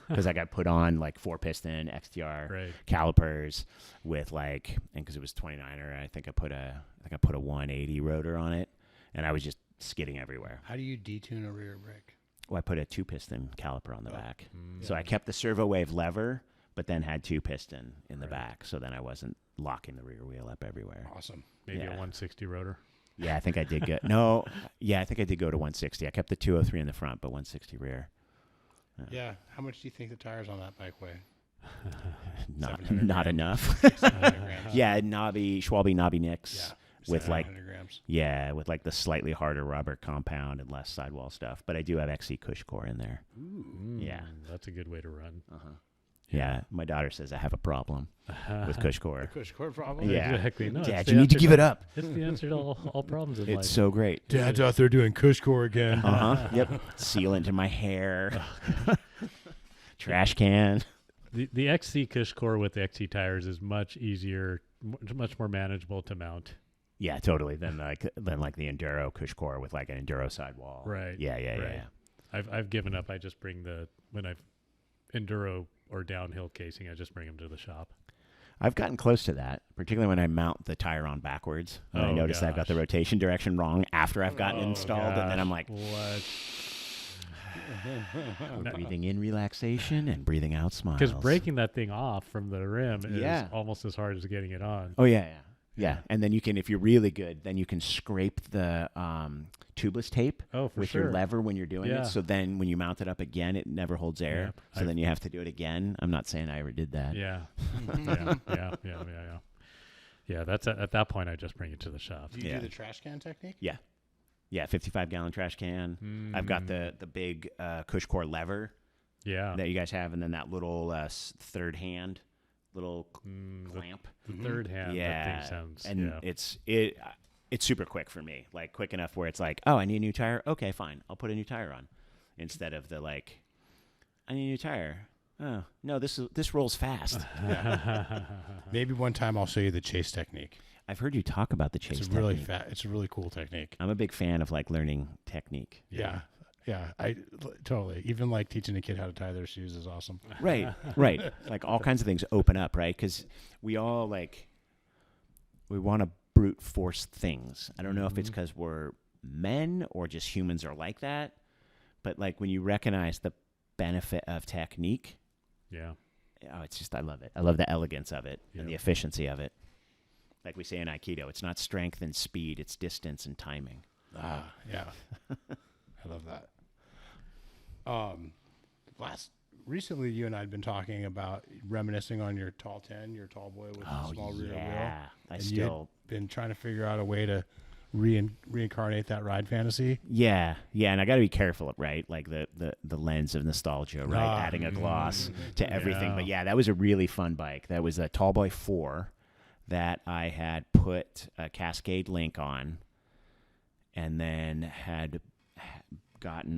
Because I got put on 4-piston XTR calipers with and because it was 29er, I think I put a 180 rotor on it, and I was just skidding everywhere. How do you detune a rear brake? Well, I put a 2-piston caliper on the back. So I kept the servo wave lever, but then had 2-piston in the back. So then I wasn't locking the rear wheel up everywhere. Awesome. Maybe a 160 rotor. Yeah, I think I did get, I think I did go to 160. I kept the 203 in the front, but 160 rear. Yeah. How much do you think the tires on that bike weigh? Not enough. Yeah, Schwalbe knobby nicks. Yeah. With 700 grams. with the slightly harder rubber compound and less sidewall stuff. But I do have XC Cush core in there. Ooh, yeah. That's a good way to run. Yeah, my daughter says I have a problem with Cush core. The Cush core problem? Yeah. Exactly. No, Dad, you need to give it up. It's the answer to all problems in life. It's so great. Dad's out there doing Cush core again. Yep. Sealant in my hair. Trash can. The XC Cush core with the XC tires is much easier, much more manageable to mount. Yeah, totally. Than the Enduro Cush core with an Enduro sidewall. Right. Yeah. I've given up. I just bring when I've Enduro or downhill casing, I just bring them to the shop. I've gotten close to that, particularly when I mount the tire on backwards. And I notice I've got the rotation direction wrong after I've gotten installed, and then I'm like, what? Breathing in relaxation and breathing out smiles. Because breaking that thing off from the rim is almost as hard as getting it on. Oh, yeah. And then you can, if you're really good, then you can scrape the tubeless tape with your lever when you're doing it. So then when you mount it up again, it never holds air. So then you have to do it again. I'm not saying I ever did that. Yeah. Yeah, that's at that point, I just bring it to the shop. Do you do the trash can technique? Yeah. Yeah, 55-gallon trash can. I've got the big Cush core lever that you guys have, and then that little third hand little clamp. The third hand. That thing sounds. And it's super quick for me. Quick enough where it's oh, I need a new tire. Okay, fine. I'll put a new tire on. Instead of the I need a new tire. Oh no, this rolls fast. Maybe one time I'll show you the chase technique. I've heard you talk about the chase It's technique. It's a really cool technique. I'm a big fan of learning technique. Yeah. Yeah, totally. Even like teaching a kid how to tie their shoes is awesome. Right. Like all kinds of things open up, right? Because we all we want to brute force things. I don't know if it's because we're men or just humans are like that, but like when you recognize the benefit of technique, it's just, I love it. I love the elegance of it and the efficiency of it. Like we say in Aikido, it's not strength and speed, it's distance and timing. Yeah. I love that. Recently you and I had been talking about reminiscing on your tall 10, your tall boy with the small rear wheel. You had been trying to figure out a way to reincarnate that ride fantasy. Yeah, and I got to be careful, right? Like the lens of nostalgia, right? Adding a gloss to everything. Yeah. But yeah, that was a really fun bike. That was a Tallboy 4 that I had put a Cascade link on, and then had gotten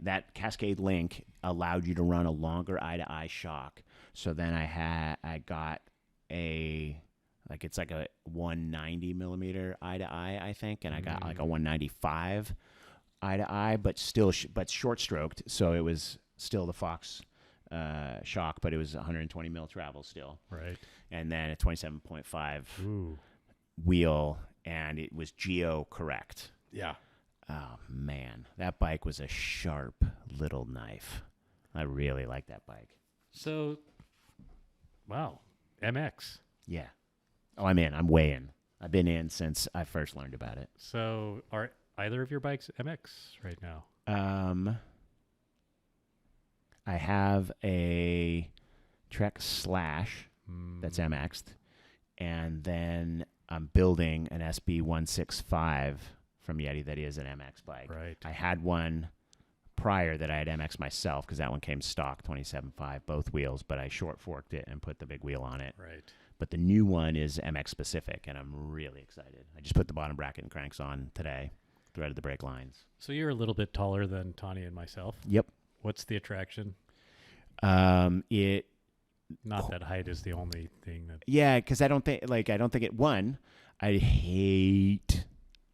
that Cascade link allowed you to run a longer eye-to-eye shock. So then I got it's like a 190 millimeter eye-to-eye, I think, and I got like a 195 eye-to-eye, but still but short stroked, so it was still the Fox shock, but it was 120 mil travel still. Right. And then a 27.5 wheel, and it was geo correct. Yeah. Oh man, that bike was a sharp little knife. I really like that bike. So, wow, MX. Yeah. Oh, I'm in. I'm way in. I've been in since I first learned about it. So, are either of your bikes MX right now? I have a Trek Slash that's MX'd, and then I'm building an SB165 from Yeti that is an MX bike. Right. I had one prior that I had MX myself because that one came stock 27.5, both wheels, but I short forked it and put the big wheel on it. Right. But the new one is MX specific, and I'm really excited. I just put the bottom bracket and cranks on today, threaded the brake lines. So you're a little bit taller than Tani and myself. Yep. What's the attraction? It Not that height is the only thing that. Yeah, because I don't think it. One, I hate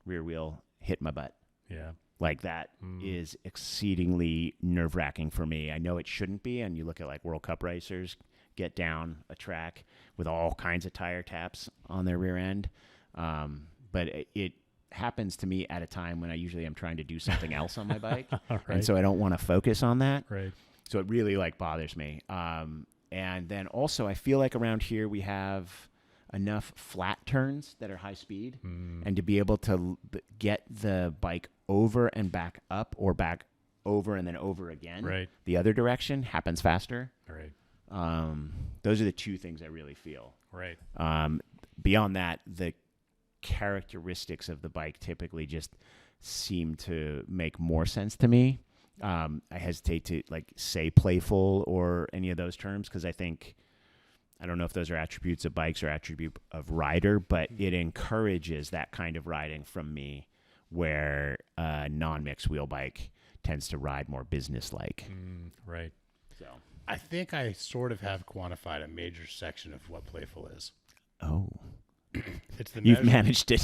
rear wheel hit my butt. Yeah. Like that is exceedingly nerve-wracking for me. I know it shouldn't be, and you look at like World Cup racers get down a track with all kinds of tire taps on their rear end, but it happens to me at a time when I usually am trying to do something else on my bike, Right. and so I don't want to focus on that. Right. So it really bothers me. And then also I feel like around here we have enough flat turns that are high speed, and to be able to get the bike over and back up, or back over and then over again, Right. the other direction happens faster. Right. Those are the two things I really feel. Right. Beyond that, the characteristics of the bike typically just seem to make more sense to me. I hesitate to say playful or any of those terms, because I don't know if those are attributes of bikes or attribute of rider, but it encourages that kind of riding from me, where a non-mixed wheel bike tends to ride more business-like. Right. So I think I sort of have quantified a major section of what playful is. Oh, It's the you've measure- managed to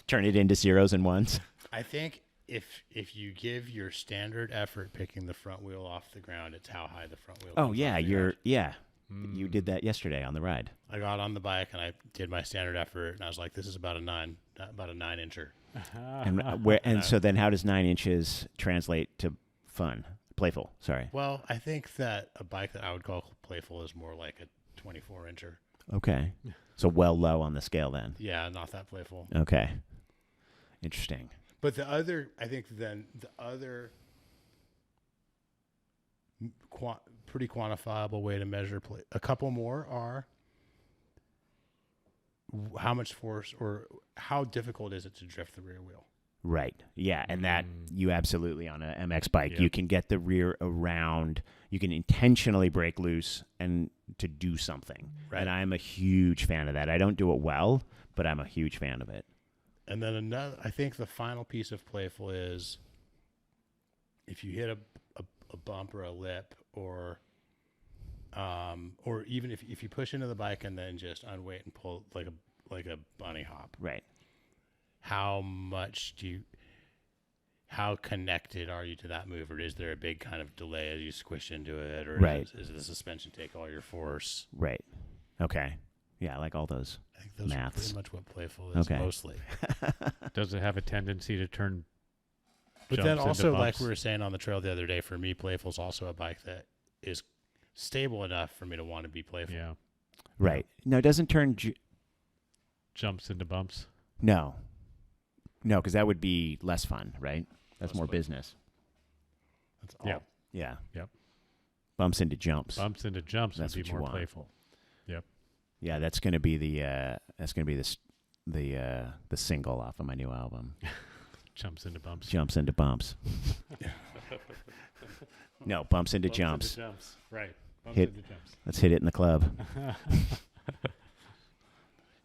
turn it into zeros and ones. I think if you give your standard effort picking the front wheel off the ground, it's how high the front wheel. Oh comes yeah, off the ground. you did that yesterday on the ride. I got on the bike and I did my standard effort, and I was like, "This is about a 9-incher." And so then how does 9 inches translate to fun, playful? Sorry. Well, I think that a bike that I would call playful is more like a 24-incher. Okay. So well low on the scale then. Yeah, not that playful. Okay. Interesting. But the other pretty quantifiable way to measure play. A couple more are how much force or how difficult is it to drift the rear wheel? Right. Yeah, and that you absolutely on a MX bike, Yep. you can get the rear around. You can intentionally break loose and to do something. Right. And I'm a huge fan of that. I don't do it well, but I'm a huge fan of it. And then I think the final piece of playful is if you hit a bump or a lip, or even if you push into the bike and then just unweight and pull like a bunny hop. Right. How much do you? how connected are you to that move, or is there a big kind of delay as you squish into it, or Right. is the suspension take all your force? Right. Okay. Yeah, I like all those. I think those Maths. are pretty much what playful is Okay. mostly. Does it have a tendency to turn? But jumps then into also, like bumps? we were saying on the trail the other day, for me, playful is also a bike that is stable enough for me to want to be playful. Yeah, Right. No, it doesn't turn. jumps into bumps. No. No, because that would be less fun, right? That's Less more fun. business. That's all. Yeah. Yeah. Yep. Bumps into jumps. Bumps into jumps That's would what be you more want. playful. Yeah, that's gonna be the the single off of my new album. Jumps into bumps. Jumps into bumps. No, bumps into Bumps jumps. into jumps. Right. Bumps Hit- into jumps. Let's hit it in the club.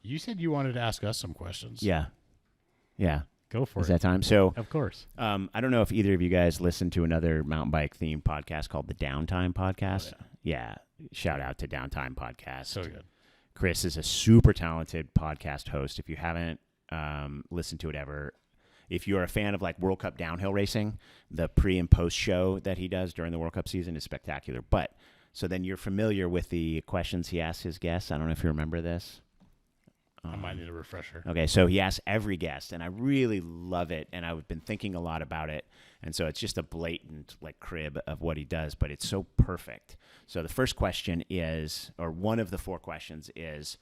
You said you wanted to ask us some questions. Yeah. Yeah. Go for Is it. that time? So Of course. I don't know if either of you guys listened to another mountain bike themed podcast called the Downtime Podcast. Yeah. Shout out to Downtime Podcast. So good. Chris is a super talented podcast host. If you haven't listened to it ever, if you're a fan of like World Cup downhill racing, the pre and post show that he does during the World Cup season is spectacular. But so then you're familiar with the questions he asks his guests. I don't know if you remember this. I might need a refresher. Okay, so he asks every guest, and I really love it, and I've been thinking a lot about it, and so it's just a blatant like crib of what he does, but it's so perfect. So the first question is, or one of the 4 questions is,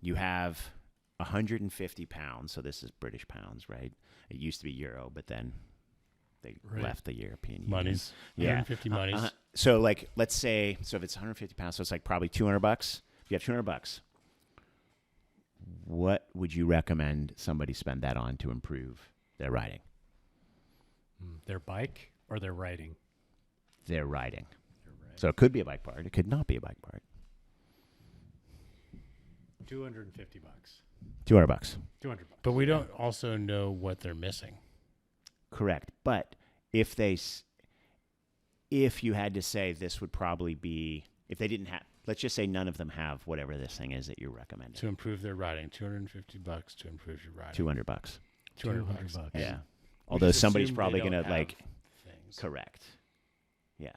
you have 150 pounds, so this is British pounds, right? It used to be euro, but then they Right. left the European Union. Monies. Yeah. 150 monies. So like, let's say, so if it's 150 pounds, so it's like probably $200. If you have $200, what would you recommend somebody spend that on to improve their riding? Their bike or their riding? Their riding. So it could be a bike part. It could not be a bike part. $250. $200. $200. But we don't also know what they're missing. Correct. But if if you had to say this would probably be, if they didn't have, let's just say none of them have whatever this thing is that you're recommending. To improve their riding, $250 to improve your riding. $200. $200. Yeah. We Although just somebody's assume probably they going don't to have like, things. correct. Yeah.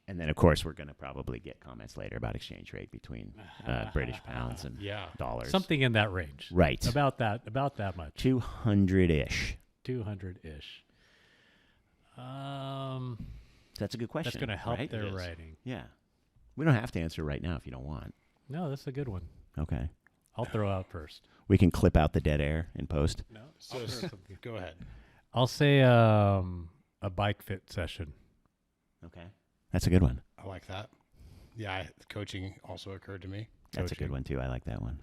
And then of course we're going to probably get comments later about exchange rate between British pounds and Yeah. dollars. Something in that range. Right. About that much. 200-ish. 200-ish. That's a good question. That's going to help right? their It is. riding. Yeah. We don't have to answer right now if you don't want. No, that's a good one. Okay. I'll throw out first. We can clip out the dead air in post. No, So go ahead. I'll say a bike fit session. Okay. That's a good one. I like that. Yeah, coaching also occurred to me. That's a good one too. I like that one.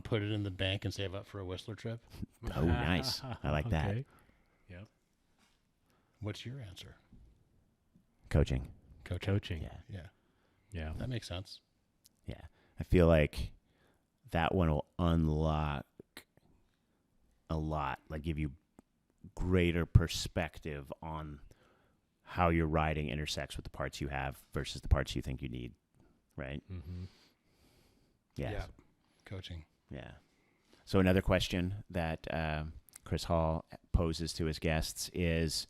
Put it in the bank and save up for a Whistler trip. Oh, nice. I like that. Okay. Yep. What's your answer? Coaching. Coaching. Yeah. Yeah, Yeah. that makes sense. Yeah. I feel like that one will unlock a lot, like give you greater perspective on how your riding intersects with the parts you have versus the parts you think you need. Right? Mm-hmm. Yes. Yeah. Coaching. Yeah. So another question that Chris Hall poses to his guests is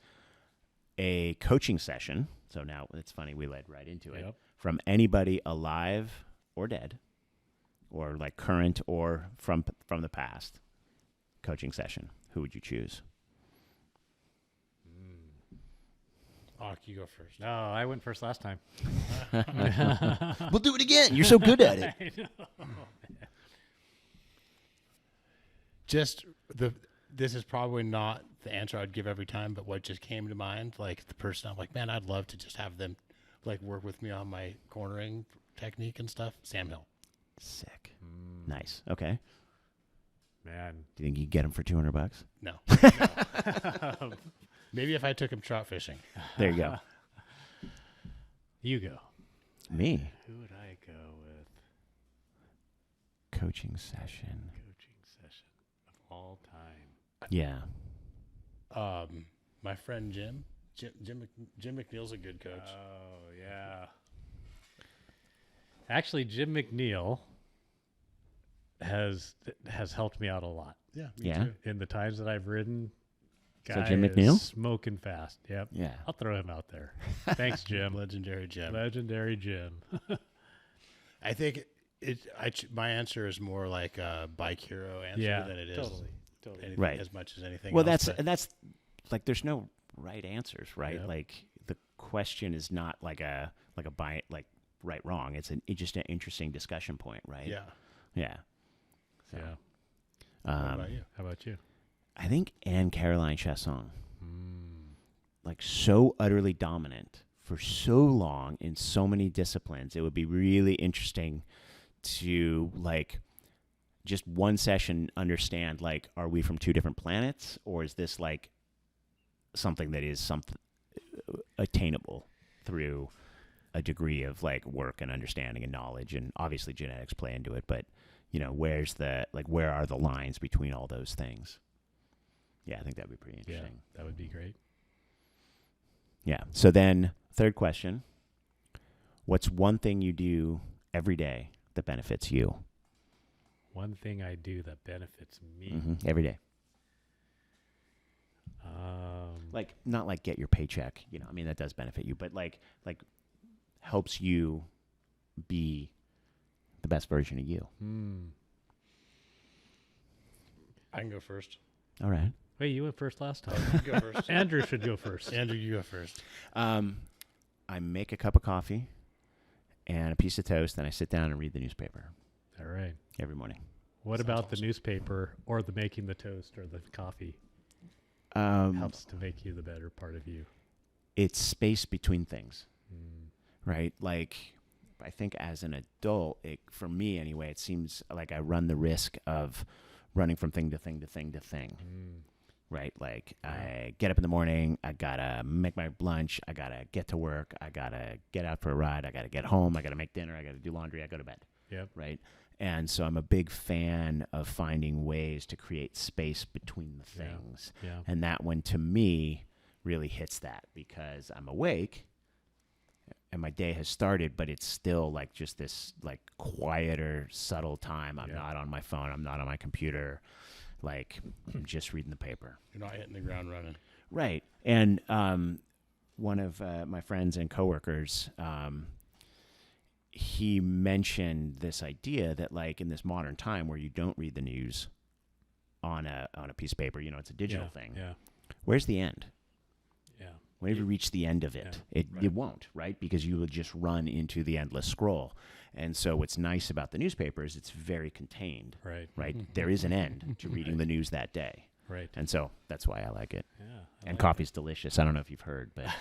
a coaching session. So now it's funny, we led right into it. Yep. From anybody alive or dead, or like current or from the past. Coaching session. Who would you choose? Auk, you go first. No, I went first last time. We'll do it again. You're so good at it. I know. Just this is probably not the answer I'd give every time, but what just came to mind, like the person I'm like, man, I'd love to just have them like work with me on my cornering technique and stuff. Sam Hill. Sick. Nice. Okay. Man. Do you think you get him for $200? No. Maybe if I took him trout fishing. There you go. You go. Me. Who would I go with? Coaching session. Coaching session of all time. Yeah. My friend Jim McNeil's a good coach. Oh, yeah. Actually, Jim McNeil has helped me out a lot Yeah. Yeah. in the times that I've ridden. Guy Jim is McNeil? smoking fast. Yep. Yeah. I'll throw him out there. Thanks, Jim. Legendary Jim. Legendary Jim. I think my answer is more like a bike hero answer than it is totally. anything, Right. as much as anything Well, else. that's like there's no right answers, right? Yep. Like the question is not like a right wrong. It's just an interesting discussion point, right? Yeah. Yeah. So, Yeah. What about you? How about you? I think Anne Caroline Chasson, Mm. like so utterly dominant for so long in so many disciplines, it would be really interesting to like just one session understand like, are we from two different planets, or is this like something that is something attainable through a degree of like work and understanding and knowledge, and obviously genetics play into it, but where are the lines between all those things? Yeah, I think that would be pretty interesting. Yeah, that would be great. Yeah. So then, third question: what's one thing you do every day that benefits you? One thing I do that benefits me. Every day. Like not like get your paycheck. I mean that does benefit you, but like helps you be the best version of you. I can go first. All right. Wait, you went first last time. You go first. Andrew should go first. Andrew, you go first. I make a cup of coffee and a piece of toast, and I sit down and read the newspaper All right. every morning. What Sounds about the awesome. newspaper or the making the toast or the coffee Um, helps to make you the better part of you? it's space between things, Mm. right? Like, I think as an adult, for me anyway, it seems like I run the risk of running from thing to thing to thing to thing, right? Like, I get up in the morning, I gotta make my lunch, I gotta get to work, I gotta get out for a ride, I gotta get home, I gotta make dinner, I gotta do laundry, I go to bed. Yep. Right? And so I'm a big fan of finding ways to create space between the Yeah. things. Yeah. And that one, to me, really hits that because I'm awake and my day has started, but it's still like just this like quieter, subtle time. I'm Yeah. not on my phone. I'm not on my computer. Like, I'm just reading the paper. You're not hitting the ground running. Right. And one of my friends and coworkers, he mentioned this idea that like in this modern time where you don't read the news on a piece of paper, it's a digital thing. Yeah. Where's the end? Yeah. Whenever you reach the end of it, it won't, right? Because you will just run into the endless scroll. And so what's nice about the newspaper is it's very contained, Right. right? There is an end to reading the news that day. Right. And so that's why I like it. Yeah. And coffee's delicious. I don't know if you've heard, but if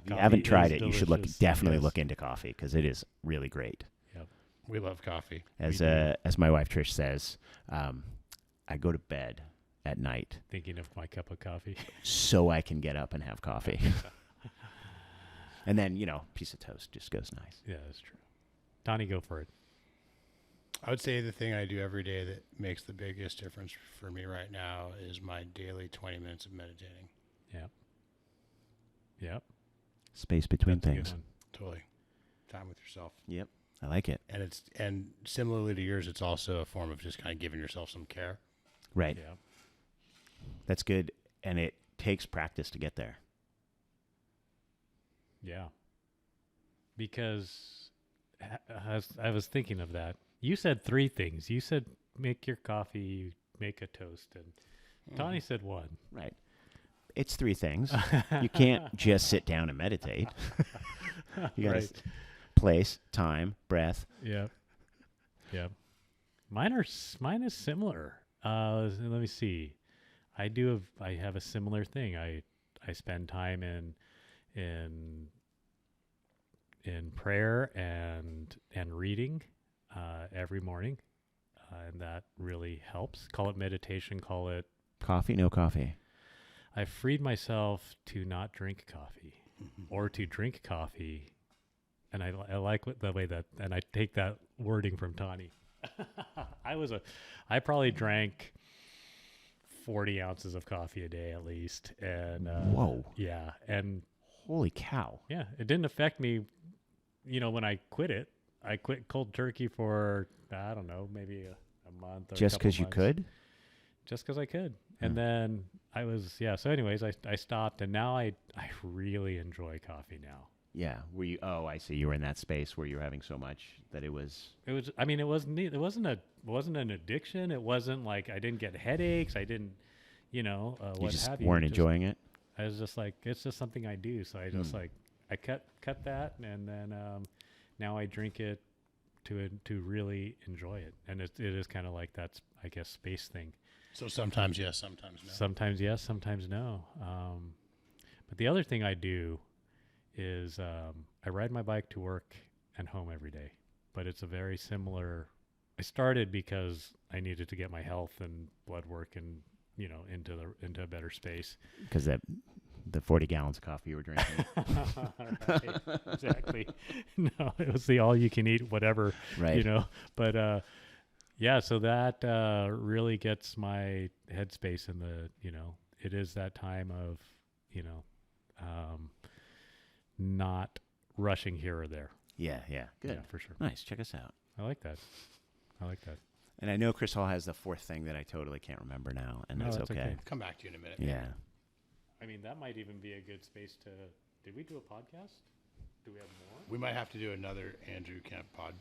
you Coffee haven't tried is it, you should delicious. definitely Yes. look into coffee because it is really great. Yep. We love coffee. As We do. as my wife Trish says, I go to bed at night Thinking of my cup of coffee. so I can get up and have coffee. And then, piece of toast just goes nice. Yeah, that's true. Donnie, go for it. I would say the thing I do every day that makes the biggest difference for me right now is my daily 20 minutes of meditating. Yep. Yep. Space between That's a good things. one. Totally. Time with yourself. Yep. I like it. And similarly to yours, it's also a form of just kind of giving yourself some care. Right. Yeah. That's good. And it takes practice to get there. Yeah. Because I was thinking of that. You said three things. You said make your coffee, you make a toast, and Donnie said one. Right. It's three things. You can't just sit down and meditate. You got Right. place, time, breath. Yep. Yep. Mine is similar. Let me see. I have a similar thing. I spend time in prayer and reading every morning, and that really helps. Call it meditation. Call it. Coffee, no coffee. I freed myself to not drink coffee or to drink coffee, and I like the way that, and I take that wording from Tani. I probably drank 40 ounces of coffee a day at least, and Whoa. yeah, and Holy cow. yeah, it didn't affect me. When I quit it, I quit cold turkey for I don't know, maybe a month or Just because because you could? just because I could. And then So anyways, I stopped, and now I really enjoy coffee now. Yeah. Were you? Oh, I see. You were in that space where you were having so much that it was. I mean, it wasn't an addiction. It wasn't like I didn't get headaches. I didn't, You what just have you. weren't enjoying it. I was just like, it's just something I do. So I just like, I cut that, and then now I drink it to really enjoy it. And it is kind of like that's, I guess, space thing. So sometimes yes, sometimes no. Sometimes yes, sometimes no. But the other thing I do is I ride my bike to work and home every day. But it's a very similar. I started because I needed to get my health and blood work and into a better space. Because the 40 gallons of coffee you were drinking. Right, exactly. No, it was the all you can eat whatever. Right. But so that really gets my headspace in the. It is that time of not rushing here or there. Yeah. Good. Yeah, for sure. Nice. Check us out. I like that. And I know Chris Hall has the fourth thing that I totally can't remember now, and No, that's that's okay. okay. Come back to you in a minute. Yeah. I mean, that might even be a good space to. Did we do a podcast? Do we have more? We might have to do another Andrew Kempe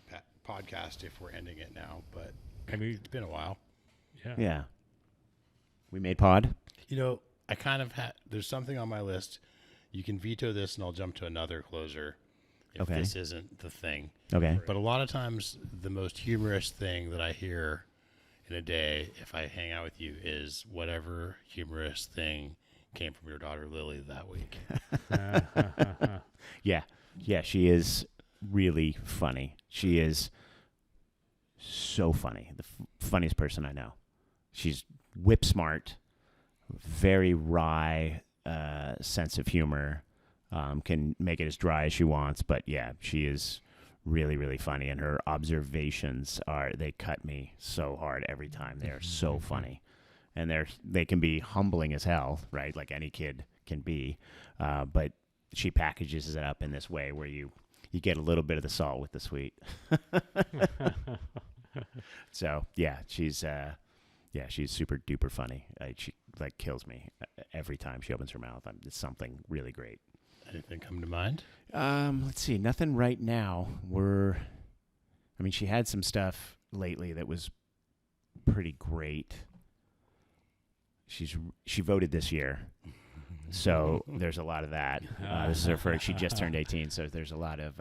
podcast if we're ending it now, but I mean, it's been a while. yeah. Yeah. We made pod. I kind of there's something on my list. You can veto this, and I'll jump to another closer if Okay. this isn't the thing. Okay. But a lot of times, the most humorous thing that I hear in a day, if I hang out with you, is whatever humorous thing came from your daughter Lily that week. Yeah, she is really funny. She is so funny. The funniest person I know. She's whip smart, very wry sense of humor. Can make it as dry as she wants, but yeah, she is really, really funny. And her observations they cut me so hard every time. They're so funny. And they can be humbling as hell, right? Like any kid can be. But she packages it up in this way where you get a little bit of the salt with the sweet. So yeah, she's super duper funny. She like kills me every time she opens her mouth. It's something really great. Anything come to mind? Let's see. Nothing right now. She had some stuff lately that was pretty great. She voted this year, so there's a lot of that. This is her first. She just turned 18, so there's a lot of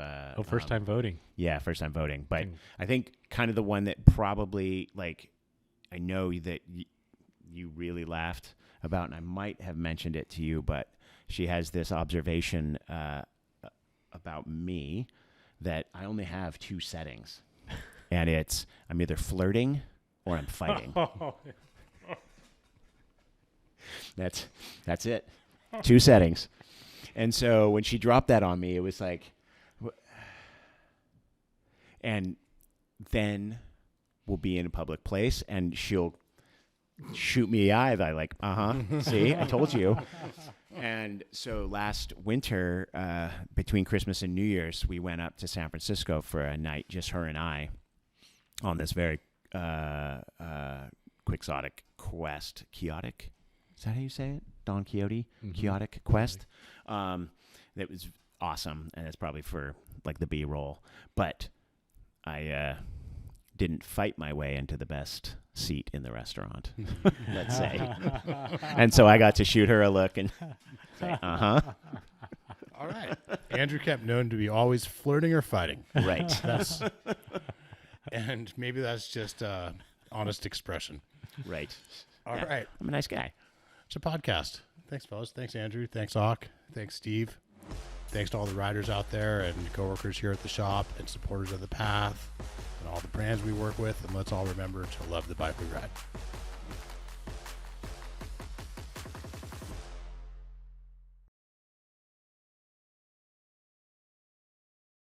First time voting. Yeah, first time voting. But I think kind of the one that probably I know that you really laughed about, and I might have mentioned it to you, but she has this observation about me that I only have two settings, and it's I'm either flirting or I'm fighting. That's it. Two settings. And so when she dropped that on me, it was like, and then we'll be in a public place and she'll shoot me the eye. Like, see, I told you. And so last winter, between Christmas and New Year's, we went up to San Francisco for a night, just her and I, on this very quixotic quest. Quixotic? Is that how you say it? Don Quixote? Quixotic quest. That was awesome, and it's probably for like the B-roll. But I didn't fight my way into the best seat in the restaurant, let's say. And so I got to shoot her a look and say, All right. Andrew Kempe, known to be always flirting or fighting. Right. And maybe that's just honest expression. Right. All right. I'm a nice guy. It's a podcast. Thanks, fellas. Thanks, Andrew. Thanks, Auk. Thanks, Steve. Thanks to all the riders out there and coworkers here at the shop and supporters of The Path and all the brands we work with. And let's all remember to love the bike we ride.